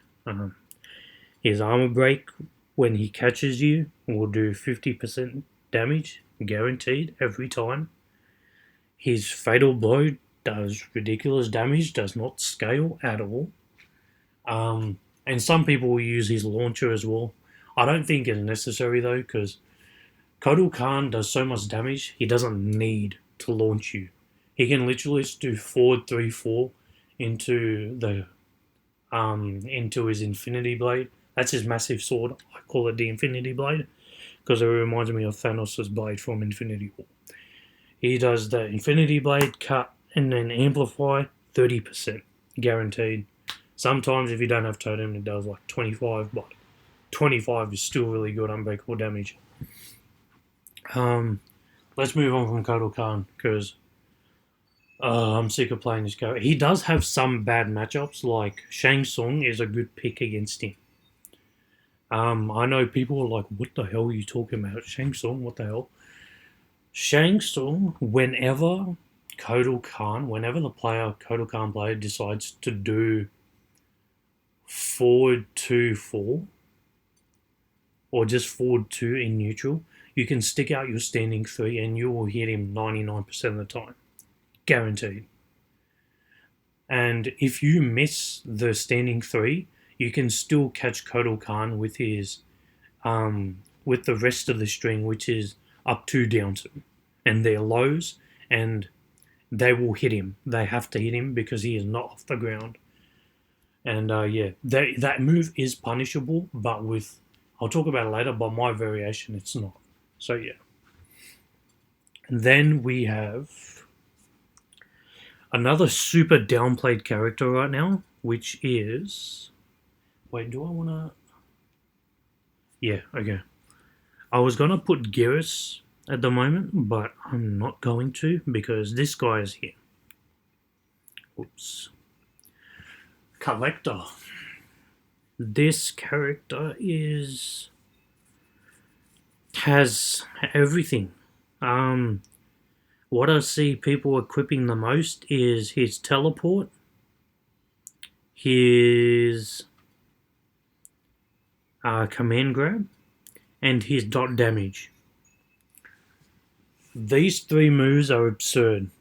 His armor break, when he catches you, will do 50% damage, guaranteed, every time. His fatal blow does ridiculous damage, does not scale at all. And some people will use his launcher as well. I don't think it's necessary though, because Kotal Khan does so much damage, he doesn't need to launch you. He can literally just do forward 3-4 into his Infinity Blade. That's his massive sword. I call it the Infinity Blade because it reminds me of Thanos' blade from Infinity War. He does the Infinity Blade, cut, and then amplify 30%, guaranteed. Sometimes if you don't have totem, it does like 25, but 25 is still really good unbreakable damage. Let's move on from Kotal Khan because I'm sick of playing this character. He does have some bad matchups, like Shang Tsung is a good pick against him. I know people are like, what the hell are you talking about? Shang Tsung, what the hell? Shang Tsung, whenever the Kotal Khan player decides to do forward 2-4 or just forward 2 in neutral, you can stick out your standing 3 and you will hit him 99% of the time. Guaranteed. And if you miss the standing 3, you can still catch Kotal Khan with his with the rest of the string, which is up 2, down 2. And they're lows, and they will hit him. They have to hit him because he is not off the ground. And that move is punishable, but I'll talk about it later, but my variation, it's not. So yeah. And then we have another super downplayed character right now, which is... Wait, do I want to... Yeah, okay. I was going to put Geras at the moment, but I'm not going to because this guy is here. Oops. Kollector. This character has everything. What I see people equipping the most is his teleport, his command grab, and his dot damage. These 3 moves are absurd.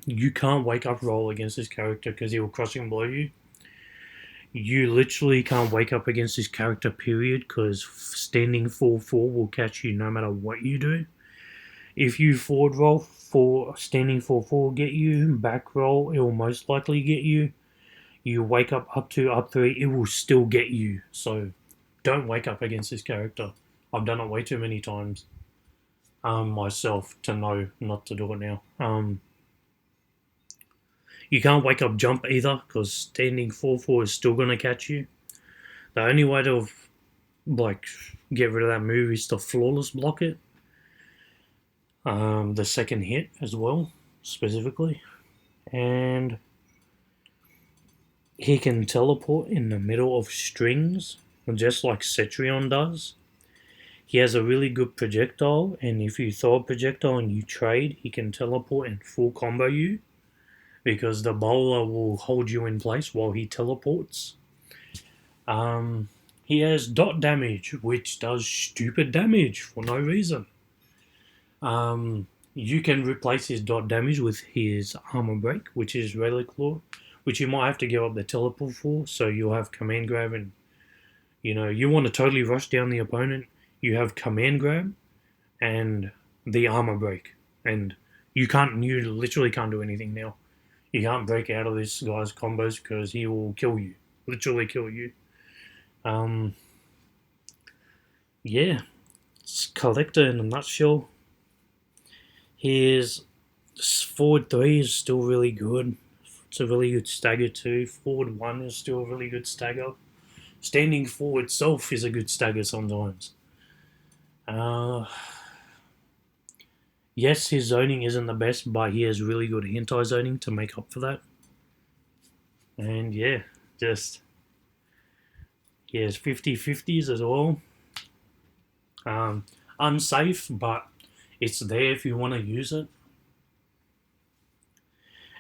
You can't wake up roll against this character because he will crush and blow you. You literally can't wake up against this character, period, because standing 4-4 will catch you no matter what you do. If you forward roll for standing 4-4 get you, back roll, it will most likely get you. You wake up 2, up 3, it will still get you. So don't wake up against this character. I've done it way too many times myself to know not to do it now. You can't wake up jump either because standing 4-4 is still going to catch you. The only way to get rid of that move is to flawless block it. The second hit as well, specifically. And he can teleport in the middle of strings, just like Cetrion does. He has a really good projectile, and if you throw a projectile and you trade, he can teleport and full combo you, because the bowler will hold you in place while he teleports. He has dot damage, which does stupid damage for no reason. You can replace his dot damage with his armor break, which is Relic Law, which you might have to give up the teleport for, so you'll have command grab, and you want to totally rush down the opponent, you have command grab and the armor break, and you literally can't do anything now. You can't break out of this guy's combos because he will kill you, literally kill you. Yeah, it's Kollector in a nutshell. His forward 3 is still really good. It's a really good stagger too. Forward 1 is still a really good stagger. Standing forward itself is a good stagger sometimes. Yes, his zoning isn't the best, but he has really good hentai zoning to make up for that. And yeah, he has 50/50s as well. Unsafe, but it's there if you want to use it.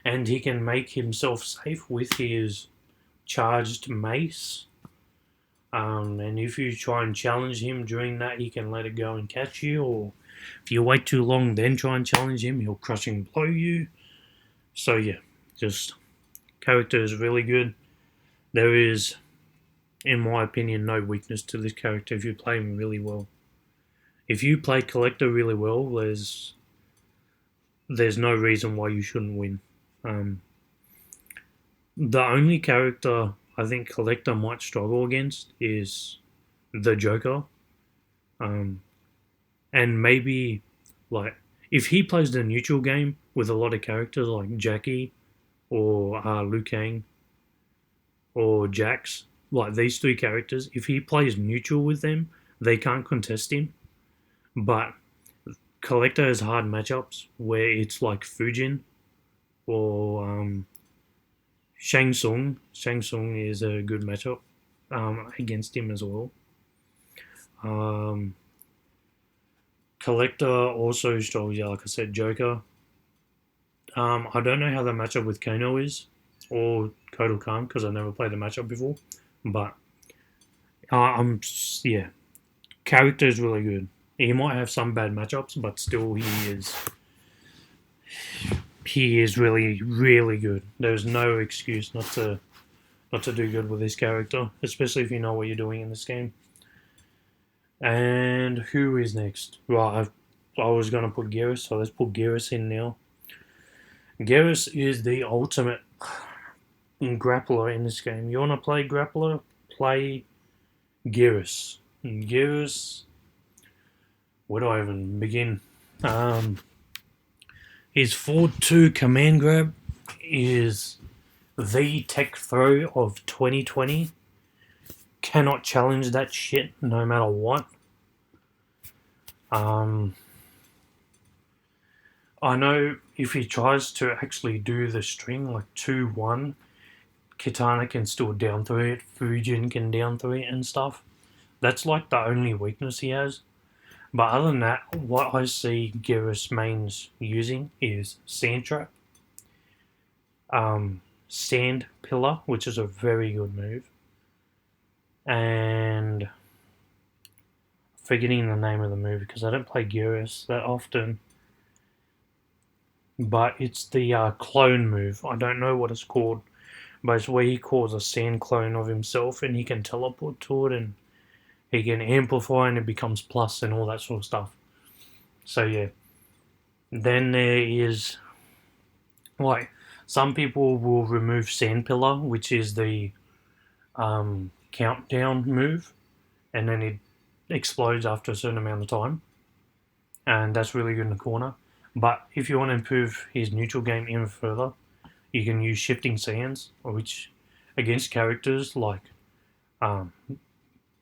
And he can make himself safe with his charged mace. And if you try and challenge him during that, he can let it go and catch you. Or if you wait too long, then try and challenge him, he'll crush and blow you. So yeah, character is really good. There is, in my opinion, no weakness to this character if you play him really well. If you play Kollector really well, there's no reason why you shouldn't win. The only character I think Kollector might struggle against is the Joker. And maybe, if he plays the neutral game with a lot of characters like Jacqui or Liu Kang or Jax, these 3 characters, if he plays neutral with them, they can't contest him. But Kollector has hard matchups where it's like Fujin or Shang Tsung. Shang Tsung is a good matchup against him as well. Kollector also struggles, like I said, Joker. I don't know how the matchup with Kano is, or Kotal Khan, because I've never played a matchup before. But character is really good. He might have some bad matchups, but still he is really, really good. There's no excuse not to do good with this character, especially if you know what you're doing in this game. And who is next? Right, I was going to put Geras, so let's put Geras in now. Geras is the ultimate grappler in this game. You want to play grappler? Play Geras. Geras... Where do I even begin? His forward 2 command grab is the tech throw of 2020. Cannot challenge that shit no matter what. I know if he tries to actually do the string like 2-1, Kitana can still down throw it, Fujin can down throw it and stuff. That's like the only weakness he has. But other than that, what I see Geras mains using is Sand Trap, Sand Pillar, which is a very good move, and forgetting the name of the move because I don't play Geras that often, but it's the clone move. I don't know what it's called, but it's where he calls a sand clone of himself and he can teleport to it and he can amplify and it becomes plus and all that sort of stuff. So yeah. Then there is, some people will remove Sand Pillar, which is the countdown move, and then it explodes after a certain amount of time. And that's really good in the corner. But if you want to improve his neutral game even further, you can use Shifting Sands, which against characters like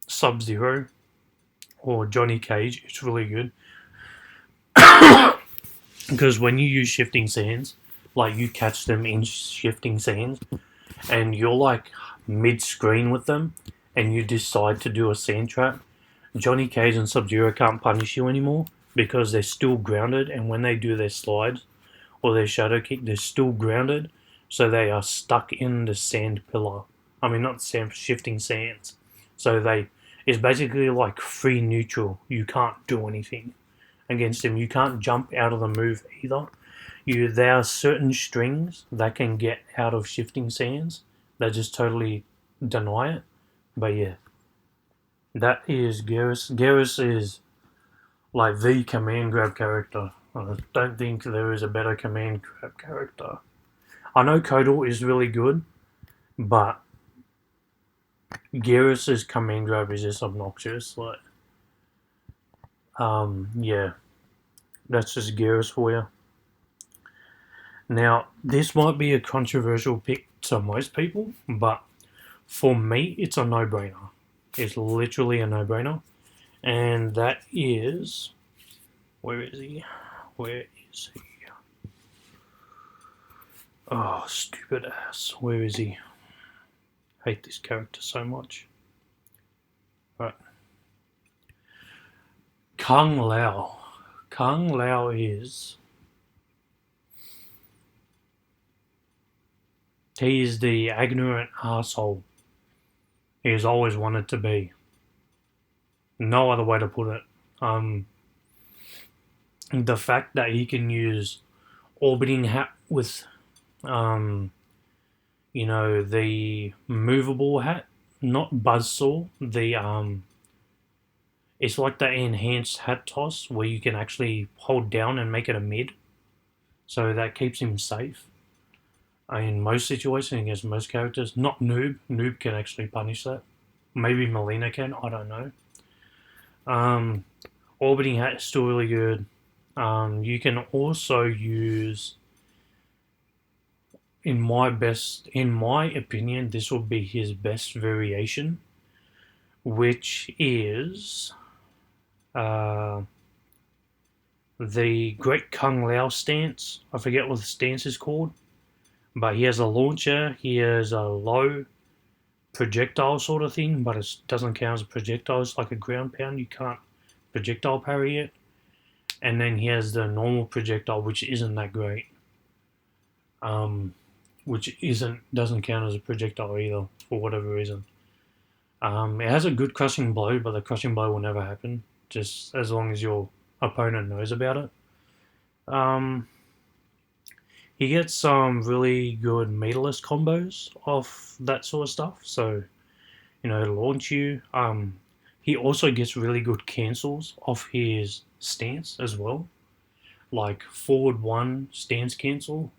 Sub-Zero or Johnny Cage, it's really good. Because when you use Shifting Sands, you catch them in Shifting Sands, and you're mid-screen with them, and you decide to do a sand trap, Johnny Cage and Sub-Zero can't punish you anymore because they're still grounded, and when they do their slides or their shadow kick, they're still grounded, so they are stuck in the sand pillar. I mean, not sand, shifting sands. So it's basically like free neutral. You can't do anything against them. You can't jump out of the move either. There are certain strings that can get out of shifting sands. They just totally deny it. But yeah, that is Geras. Geras is like the command grab character. I don't think there is a better command grab character. I know Kotal is really good, but Geras' command grab is just obnoxious. Like, yeah, that's just Geras for you. Now, this might be a controversial pick to most people, but for me, it's a no-brainer. It's literally a no-brainer. And that is... Where is he? Where is he? Oh, stupid ass. Where is he? I hate this character so much. Right. Kung Lao. Kung Lao is... He is the ignorant asshole he has always wanted to be. No other way to put it. The fact that he can use orbiting hat with, the movable hat, not buzzsaw. It's like the enhanced hat toss where you can actually hold down and make it a mid, so that keeps him safe. In most situations against most characters, not Noob. Noob can actually punish that. Maybe Melina can. I don't know. Orbiting hat is still really good. You can also use, in my opinion, this will be his best variation, which is the Great Kung Lao stance. I forget what the stance is called, but he has a launcher. He has a low projectile sort of thing, but it doesn't count as a projectile. It's like a ground pound. You can't projectile parry it. And then he has the normal projectile, which isn't that great. Which doesn't count as a projectile either, for whatever reason. It has a good crushing blow, but the crushing blow will never happen, just as long as your opponent knows about it. He gets some really good meterless combos off that sort of stuff, so, launch you. He also gets really good cancels off his stance as well, like forward 1 stance cancel,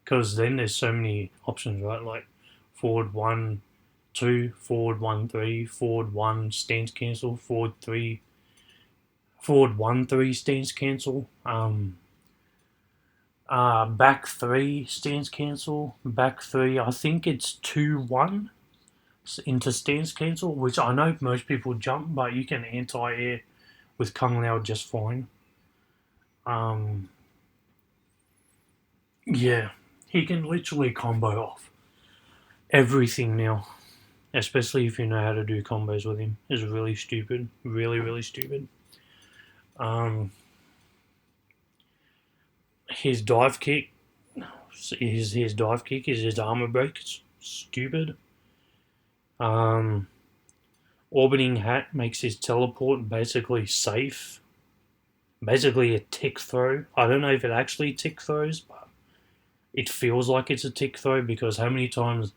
because then there's so many options, right? Like forward 1, 2, forward 1, 3, forward 1 stance cancel, forward 1, 3 stance cancel, back 3 stance cancel, back 3, I think it's 2, 1 into stance cancel, which I know most people jump, but you can anti-air with Kung Lao just fine. Yeah, he can literally combo off everything now, especially if you know how to do combos with him. It's really stupid, really, really stupid. His dive kick, his armor break. It's stupid. Orbiting hat makes his teleport basically safe. Basically a tick throw. I don't know if it actually tick throws, but it feels like it's a tick throw, because how many times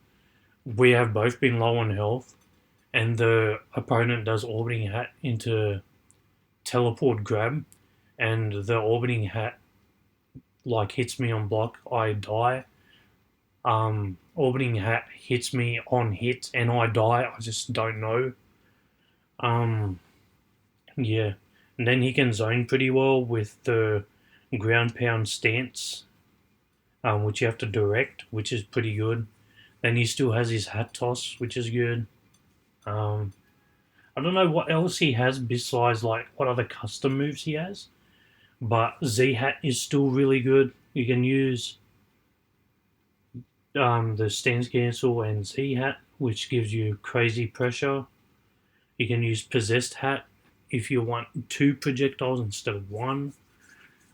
we have both been low on health and the opponent does orbiting hat into teleport grab, and the orbiting hat hits me on block, I die. Orbiting hat hits me on hit and I die. I just don't know. Yeah. And then he can zone pretty well with the ground pound stance, which you have to direct, which is pretty good. Then he still has his hat toss, which is good. I don't know what else he has besides what other custom moves he has, but Z hat is still really good. You can use the stance cancel and Z hat, which gives you crazy pressure. You can use Possessed Hat if you want 2 projectiles instead of 1,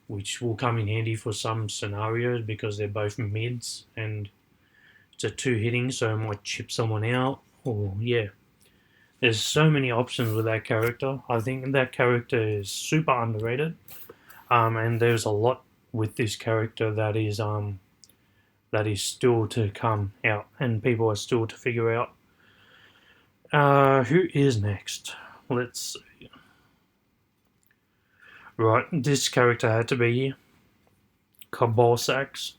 which will come in handy for some scenarios because they're both mids and it's a 2 hitting, so it might chip someone out. Or yeah, there's so many options with that character. I think that character is super underrated, and there's a lot with this character that is still to come out, and people are still to figure out. Who is next? Let's see. Right, this character had to be here. Kabal Sacks.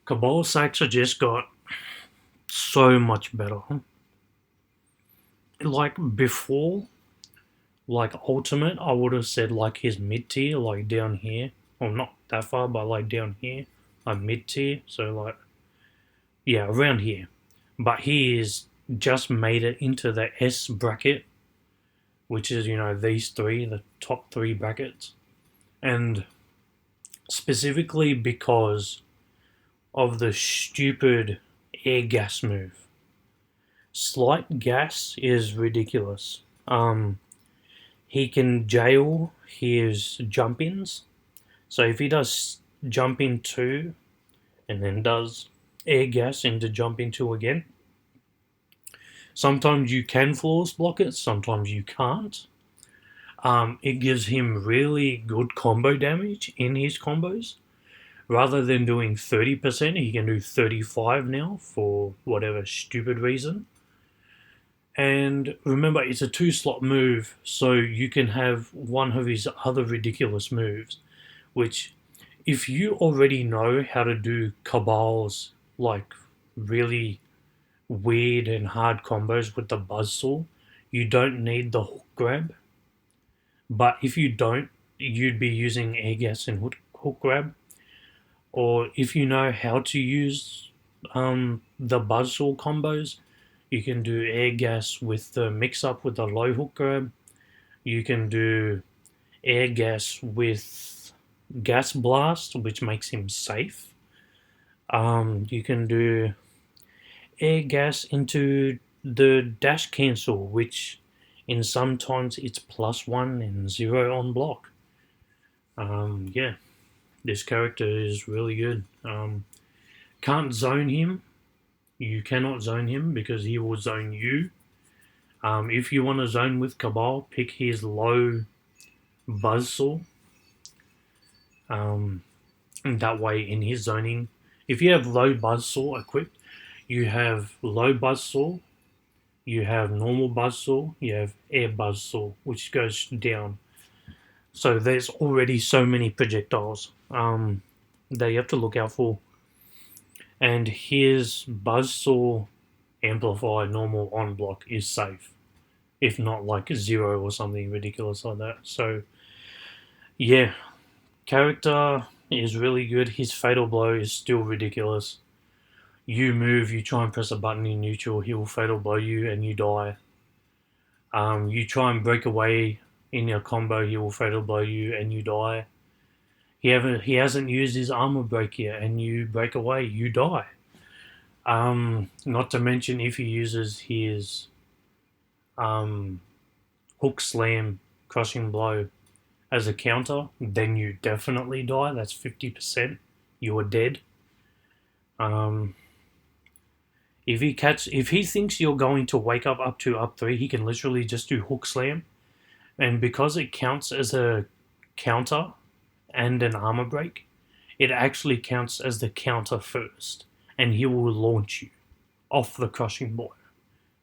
Kabal Sacks have just got so much better. Like before, like Ultimate, I would have said like his mid tier, like down here. Well, not that far, but like down here, like mid tier. So like, yeah, around here. But he is just made it into the S bracket, which is, you know, these three, the top 3 brackets. And specifically because of the stupid air gas move. Slight gas is ridiculous. He can jail his jump-ins. So if he does jump in 2 and then does air gas into jump in 2 again, sometimes you can flawless block it, sometimes you can't. It gives him really good combo damage in his combos. Rather than doing 30%, he can do 35 now for whatever stupid reason. And remember, it's a 2-slot move, so you can have one of his other ridiculous moves, which if you already know how to do Kabal's like really weird and hard combos with the buzzsaw, you don't need the hook grab. But if you don't, you'd be using air gas and hook grab. Or if you know how to use the buzzsaw combos, you can do air gas with the mix-up with the low hook grab. You can do air gas with gas blast, which makes him safe. You can do air gas into the dash cancel, which in sometimes it's +1 and 0 on block. Yeah, this character is really good. Can't zone him. You cannot zone him because he will zone you. If you want to zone with Kabal, pick his low buzzsaw. And that way in his zoning, if you have low buzzsaw equipped, you have low buzzsaw, you have normal buzzsaw, you have air buzzsaw, which goes down. So there's already so many projectiles that you have to look out for. And his buzzsaw amplified normal on block is safe, if not like 0 or something ridiculous like that. So yeah, character is really good. His fatal blow is still ridiculous. You move, you try and press a button in neutral, he will fatal blow you and you die. You try and break away in your combo, he will fatal blow you and you die. He hasn't used his armor break yet, and you break away, you die. Not to mention if he uses his hook slam crushing blow as a counter, then you definitely die. That's 50%. You are dead. If he thinks you're going to wake up to up 3, he can literally just do hook slam, and because it counts as a counter and an armor break, it actually counts as the counter first, and he will launch you off the crushing blow.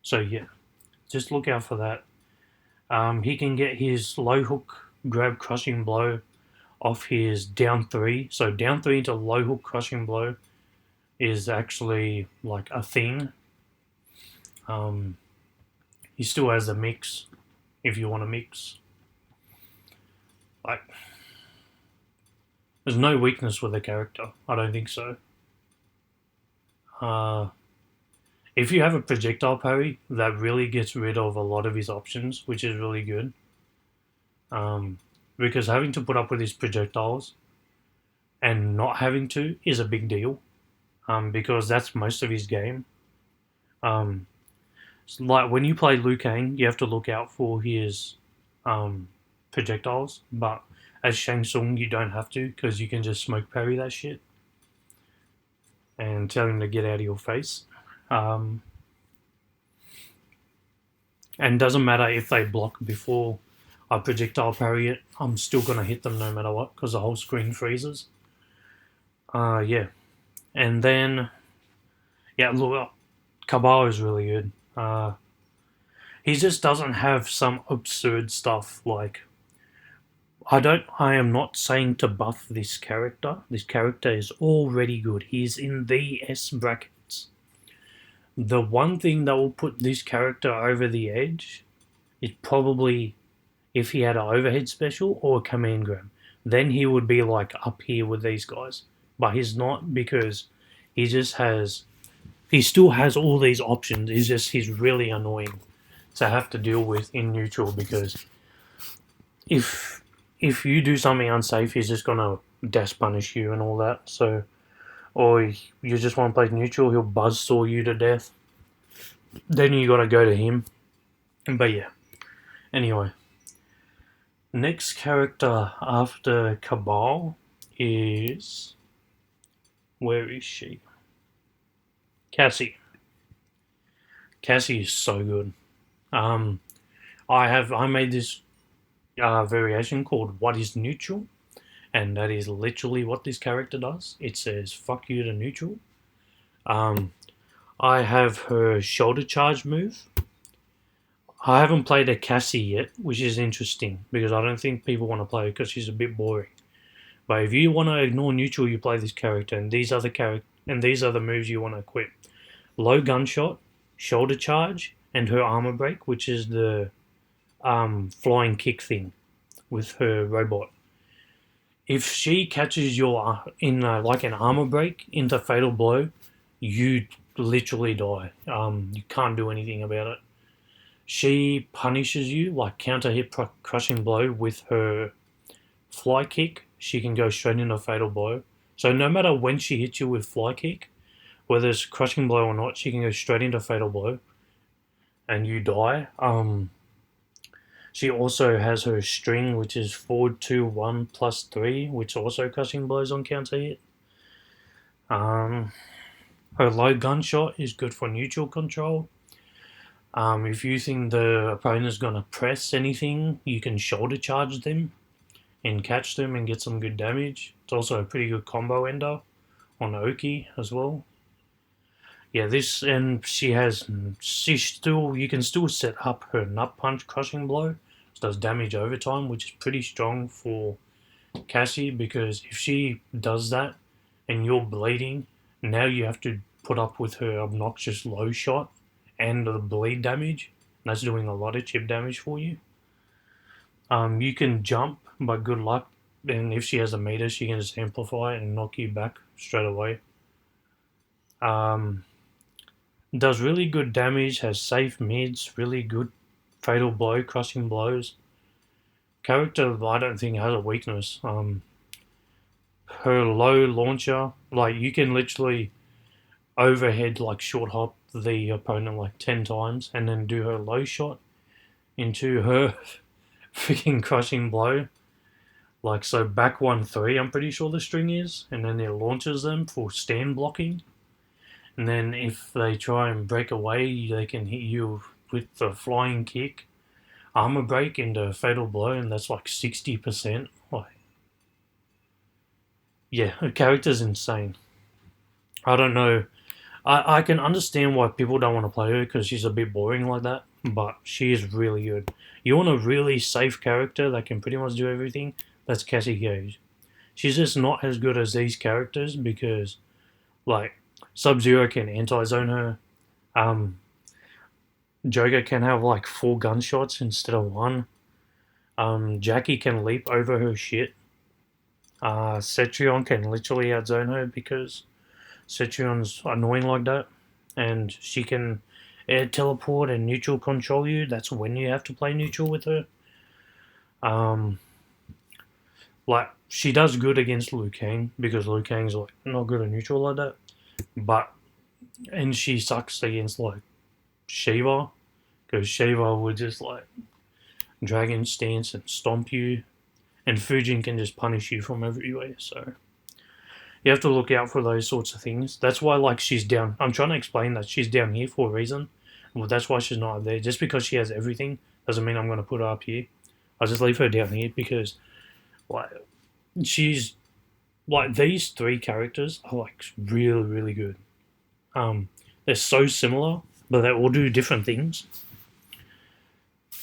So yeah, just look out for that. He can get his low hook grab crushing blow off his down 3. So down 3 into low hook crushing blow is actually like a thing. He still has the mix if you want to mix. Like, there's no weakness with the character. I don't think so. If you have a projectile parry, that really gets rid of a lot of his options, which is really good. Because having to put up with his projectiles and not having to is a big deal. Because that's most of his game. So, like when you play Liu Kang, you have to look out for his projectiles, but as Shang Tsung, you don't have to because you can just smoke parry that shit and tell him to get out of your face. Um, and doesn't matter if they block before I projectile parry it, I'm still gonna hit them no matter what because the whole screen freezes. Yeah, and then yeah, look, Kabal is really good. He just doesn't have some absurd stuff like I am not saying to buff this character. This character is already good. He's in the S brackets. The one thing that will put this character over the edge is probably if he had an overhead special or a command grab. Then he would be like up here with these guys. But he's not because he just has he still has all these options. It's just he's really annoying to have to deal with in neutral because if you do something unsafe, he's just gonna dash punish you and all that. So, or you just want to play neutral, he'll buzzsaw you to death. Then you gotta go to him. But yeah. Anyway, next character after Kabal is where is she? Cassie. Cassie is so good. I made this variation called What is Neutral, and that is literally what this character does. It says fuck you to neutral. I have her shoulder charge move. I haven't played a Cassie yet, which is interesting because I don't think people want to play her because she's a bit boring. But if you want to ignore neutral, you play this character, and these are the moves you want to equip: low gunshot, shoulder charge, and her armor break, which is the flying kick thing with her robot. If she catches your in like an armor break into fatal blow, you literally die. You can't do anything about it. She punishes you like counter hit crushing blow with her fly kick. She can go straight into fatal blow. So no matter when she hits you with fly kick, whether it's crushing blow or not, she can go straight into fatal blow, and you die. She also has her string, which is forward 2, 1, plus 3, which also crushing blows on counter hit. Her low gunshot is good for neutral control. If you think the opponent's going to press anything, you can shoulder charge them and catch them and get some good damage. It's also a pretty good combo ender on Oki as well. Yeah, this and you can still set up her nut punch crushing blow. It does damage over time, which is pretty strong for Cassie because if she does that and you're bleeding, now you have to put up with her obnoxious low shot and the bleed damage. That's doing a lot of chip damage for you. You can jump, but good luck. And if she has a meter, she can just amplify it and knock you back straight away. Does really good damage, has safe mids, really good fatal blow, crushing blows. Character, I don't think has a weakness. Her low launcher, like you can literally overhead like short hop the opponent like 10 times and then do her low shot into her freaking crushing blow. Like so back 1-3 I'm pretty sure the string is, and then it launches them for stand blocking. And then if they try and break away, they can hit you with the flying kick, armor break into fatal blow, and that's like 60%. Like, yeah, her character's insane. I don't know. I can understand why people don't want to play her because she's a bit boring like that, but she is really good. You want a really safe character that can pretty much do everything? That's Cassie Cage. She's just not as good as these characters because, like, Sub-Zero can anti-zone her. Joker can have like 4 gunshots instead of 1. Jacqui can leap over her shit. Cetrion can literally outzone her because Cetrion's annoying like that. And she can air teleport and neutral control you. That's when you have to play neutral with her. Like, she does good against Liu Kang because Liu Kang's like not good at neutral like that. And she sucks against like Sheeva, because Sheeva would just like dragon stance and stomp you, and Fujin can just punish you from everywhere. So you have to look out for those sorts of things. That's why like she's down. I'm trying to explain that she's down here for a reason. Well, that's why she's not up there. Just because she has everything doesn't mean I'm going to put her up here. I'll just leave her down here because like she's like these three characters are like really really good. They're so similar, but they all do different things.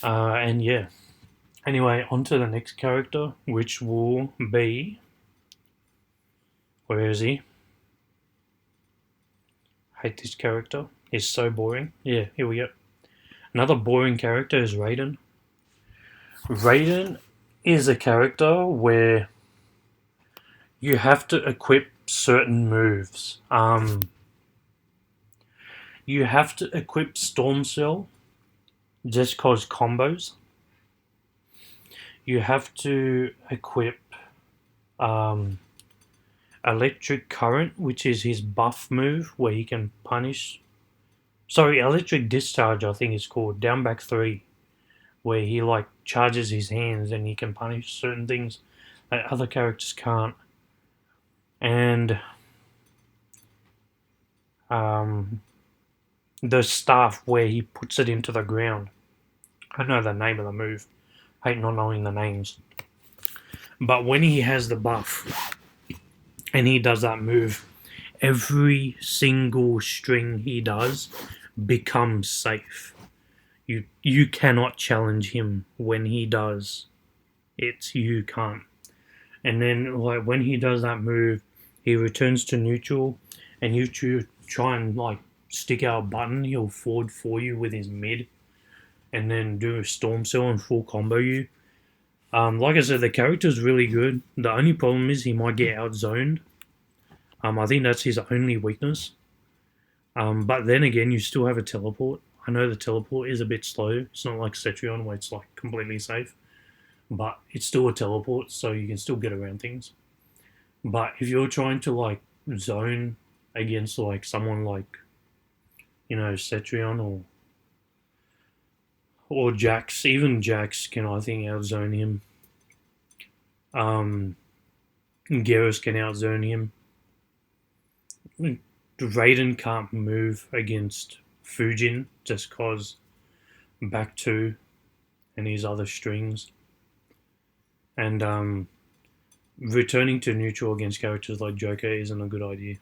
And yeah. Anyway, on to the next character, which will be. Where is he? Hate this character. He's so boring. Yeah, here we go. Another boring character is Raiden. Raiden is a character where you have to equip certain moves. You have to equip Storm Cell just cause combos. You have to equip Electric Current, which is his buff move where he can punish. Sorry, Electric Discharge, I think it's called. Down back 3, where he like charges his hands and he can punish certain things that other characters can't. And the staff where he puts it into the ground. I don't know the name of the move. I hate not knowing the names. But when he has the buff and he does that move, every single string he does becomes safe. You cannot challenge him when he does. You can't. And then like when he does that move, he returns to neutral, and you try and like stick out a button, he'll forward for you with his mid, and then do a Storm Cell and full combo you. Like I said, the character's really good. The only problem is he might get outzoned. I think that's his only weakness. But then again, you still have a teleport. I know the teleport is a bit slow. It's not like Cetrion where it's like completely safe. But it's still a teleport, so you can still get around things. But if you're trying to like zone against like someone like, Cetrion or Jax, even Jax can I think outzone him. Geras can outzone him. Raiden can't move against Fujin just cause back 2 and his other strings. And returning to neutral against characters like Joker isn't a good idea.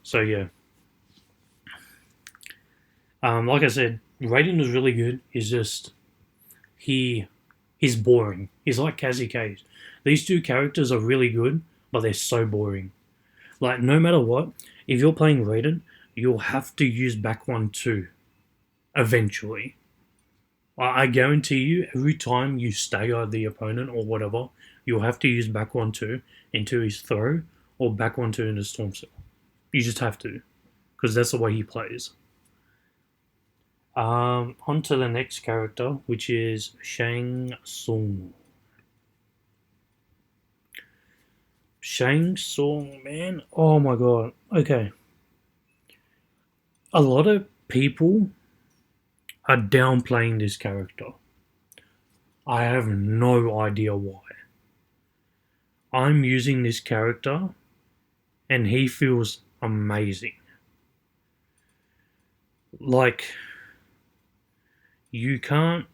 So yeah. Like I said, Raiden is really good. He's just he's boring. He's like Cassie Cage. These two characters are really good, but they're so boring. Like no matter what, if you're playing Raiden, you'll have to use back 1-2 eventually. I guarantee you, every time you stagger the opponent or whatever, you'll have to use back 1-2 into his throw or back 1-2 into Storm Cell. You just have to, because that's the way he plays. On to the next character, which is Shang Tsung. Shang Tsung, man. Oh my god. Okay. A lot of people are downplaying this character. I have no idea why. I'm using this character and he feels amazing. Like, you can't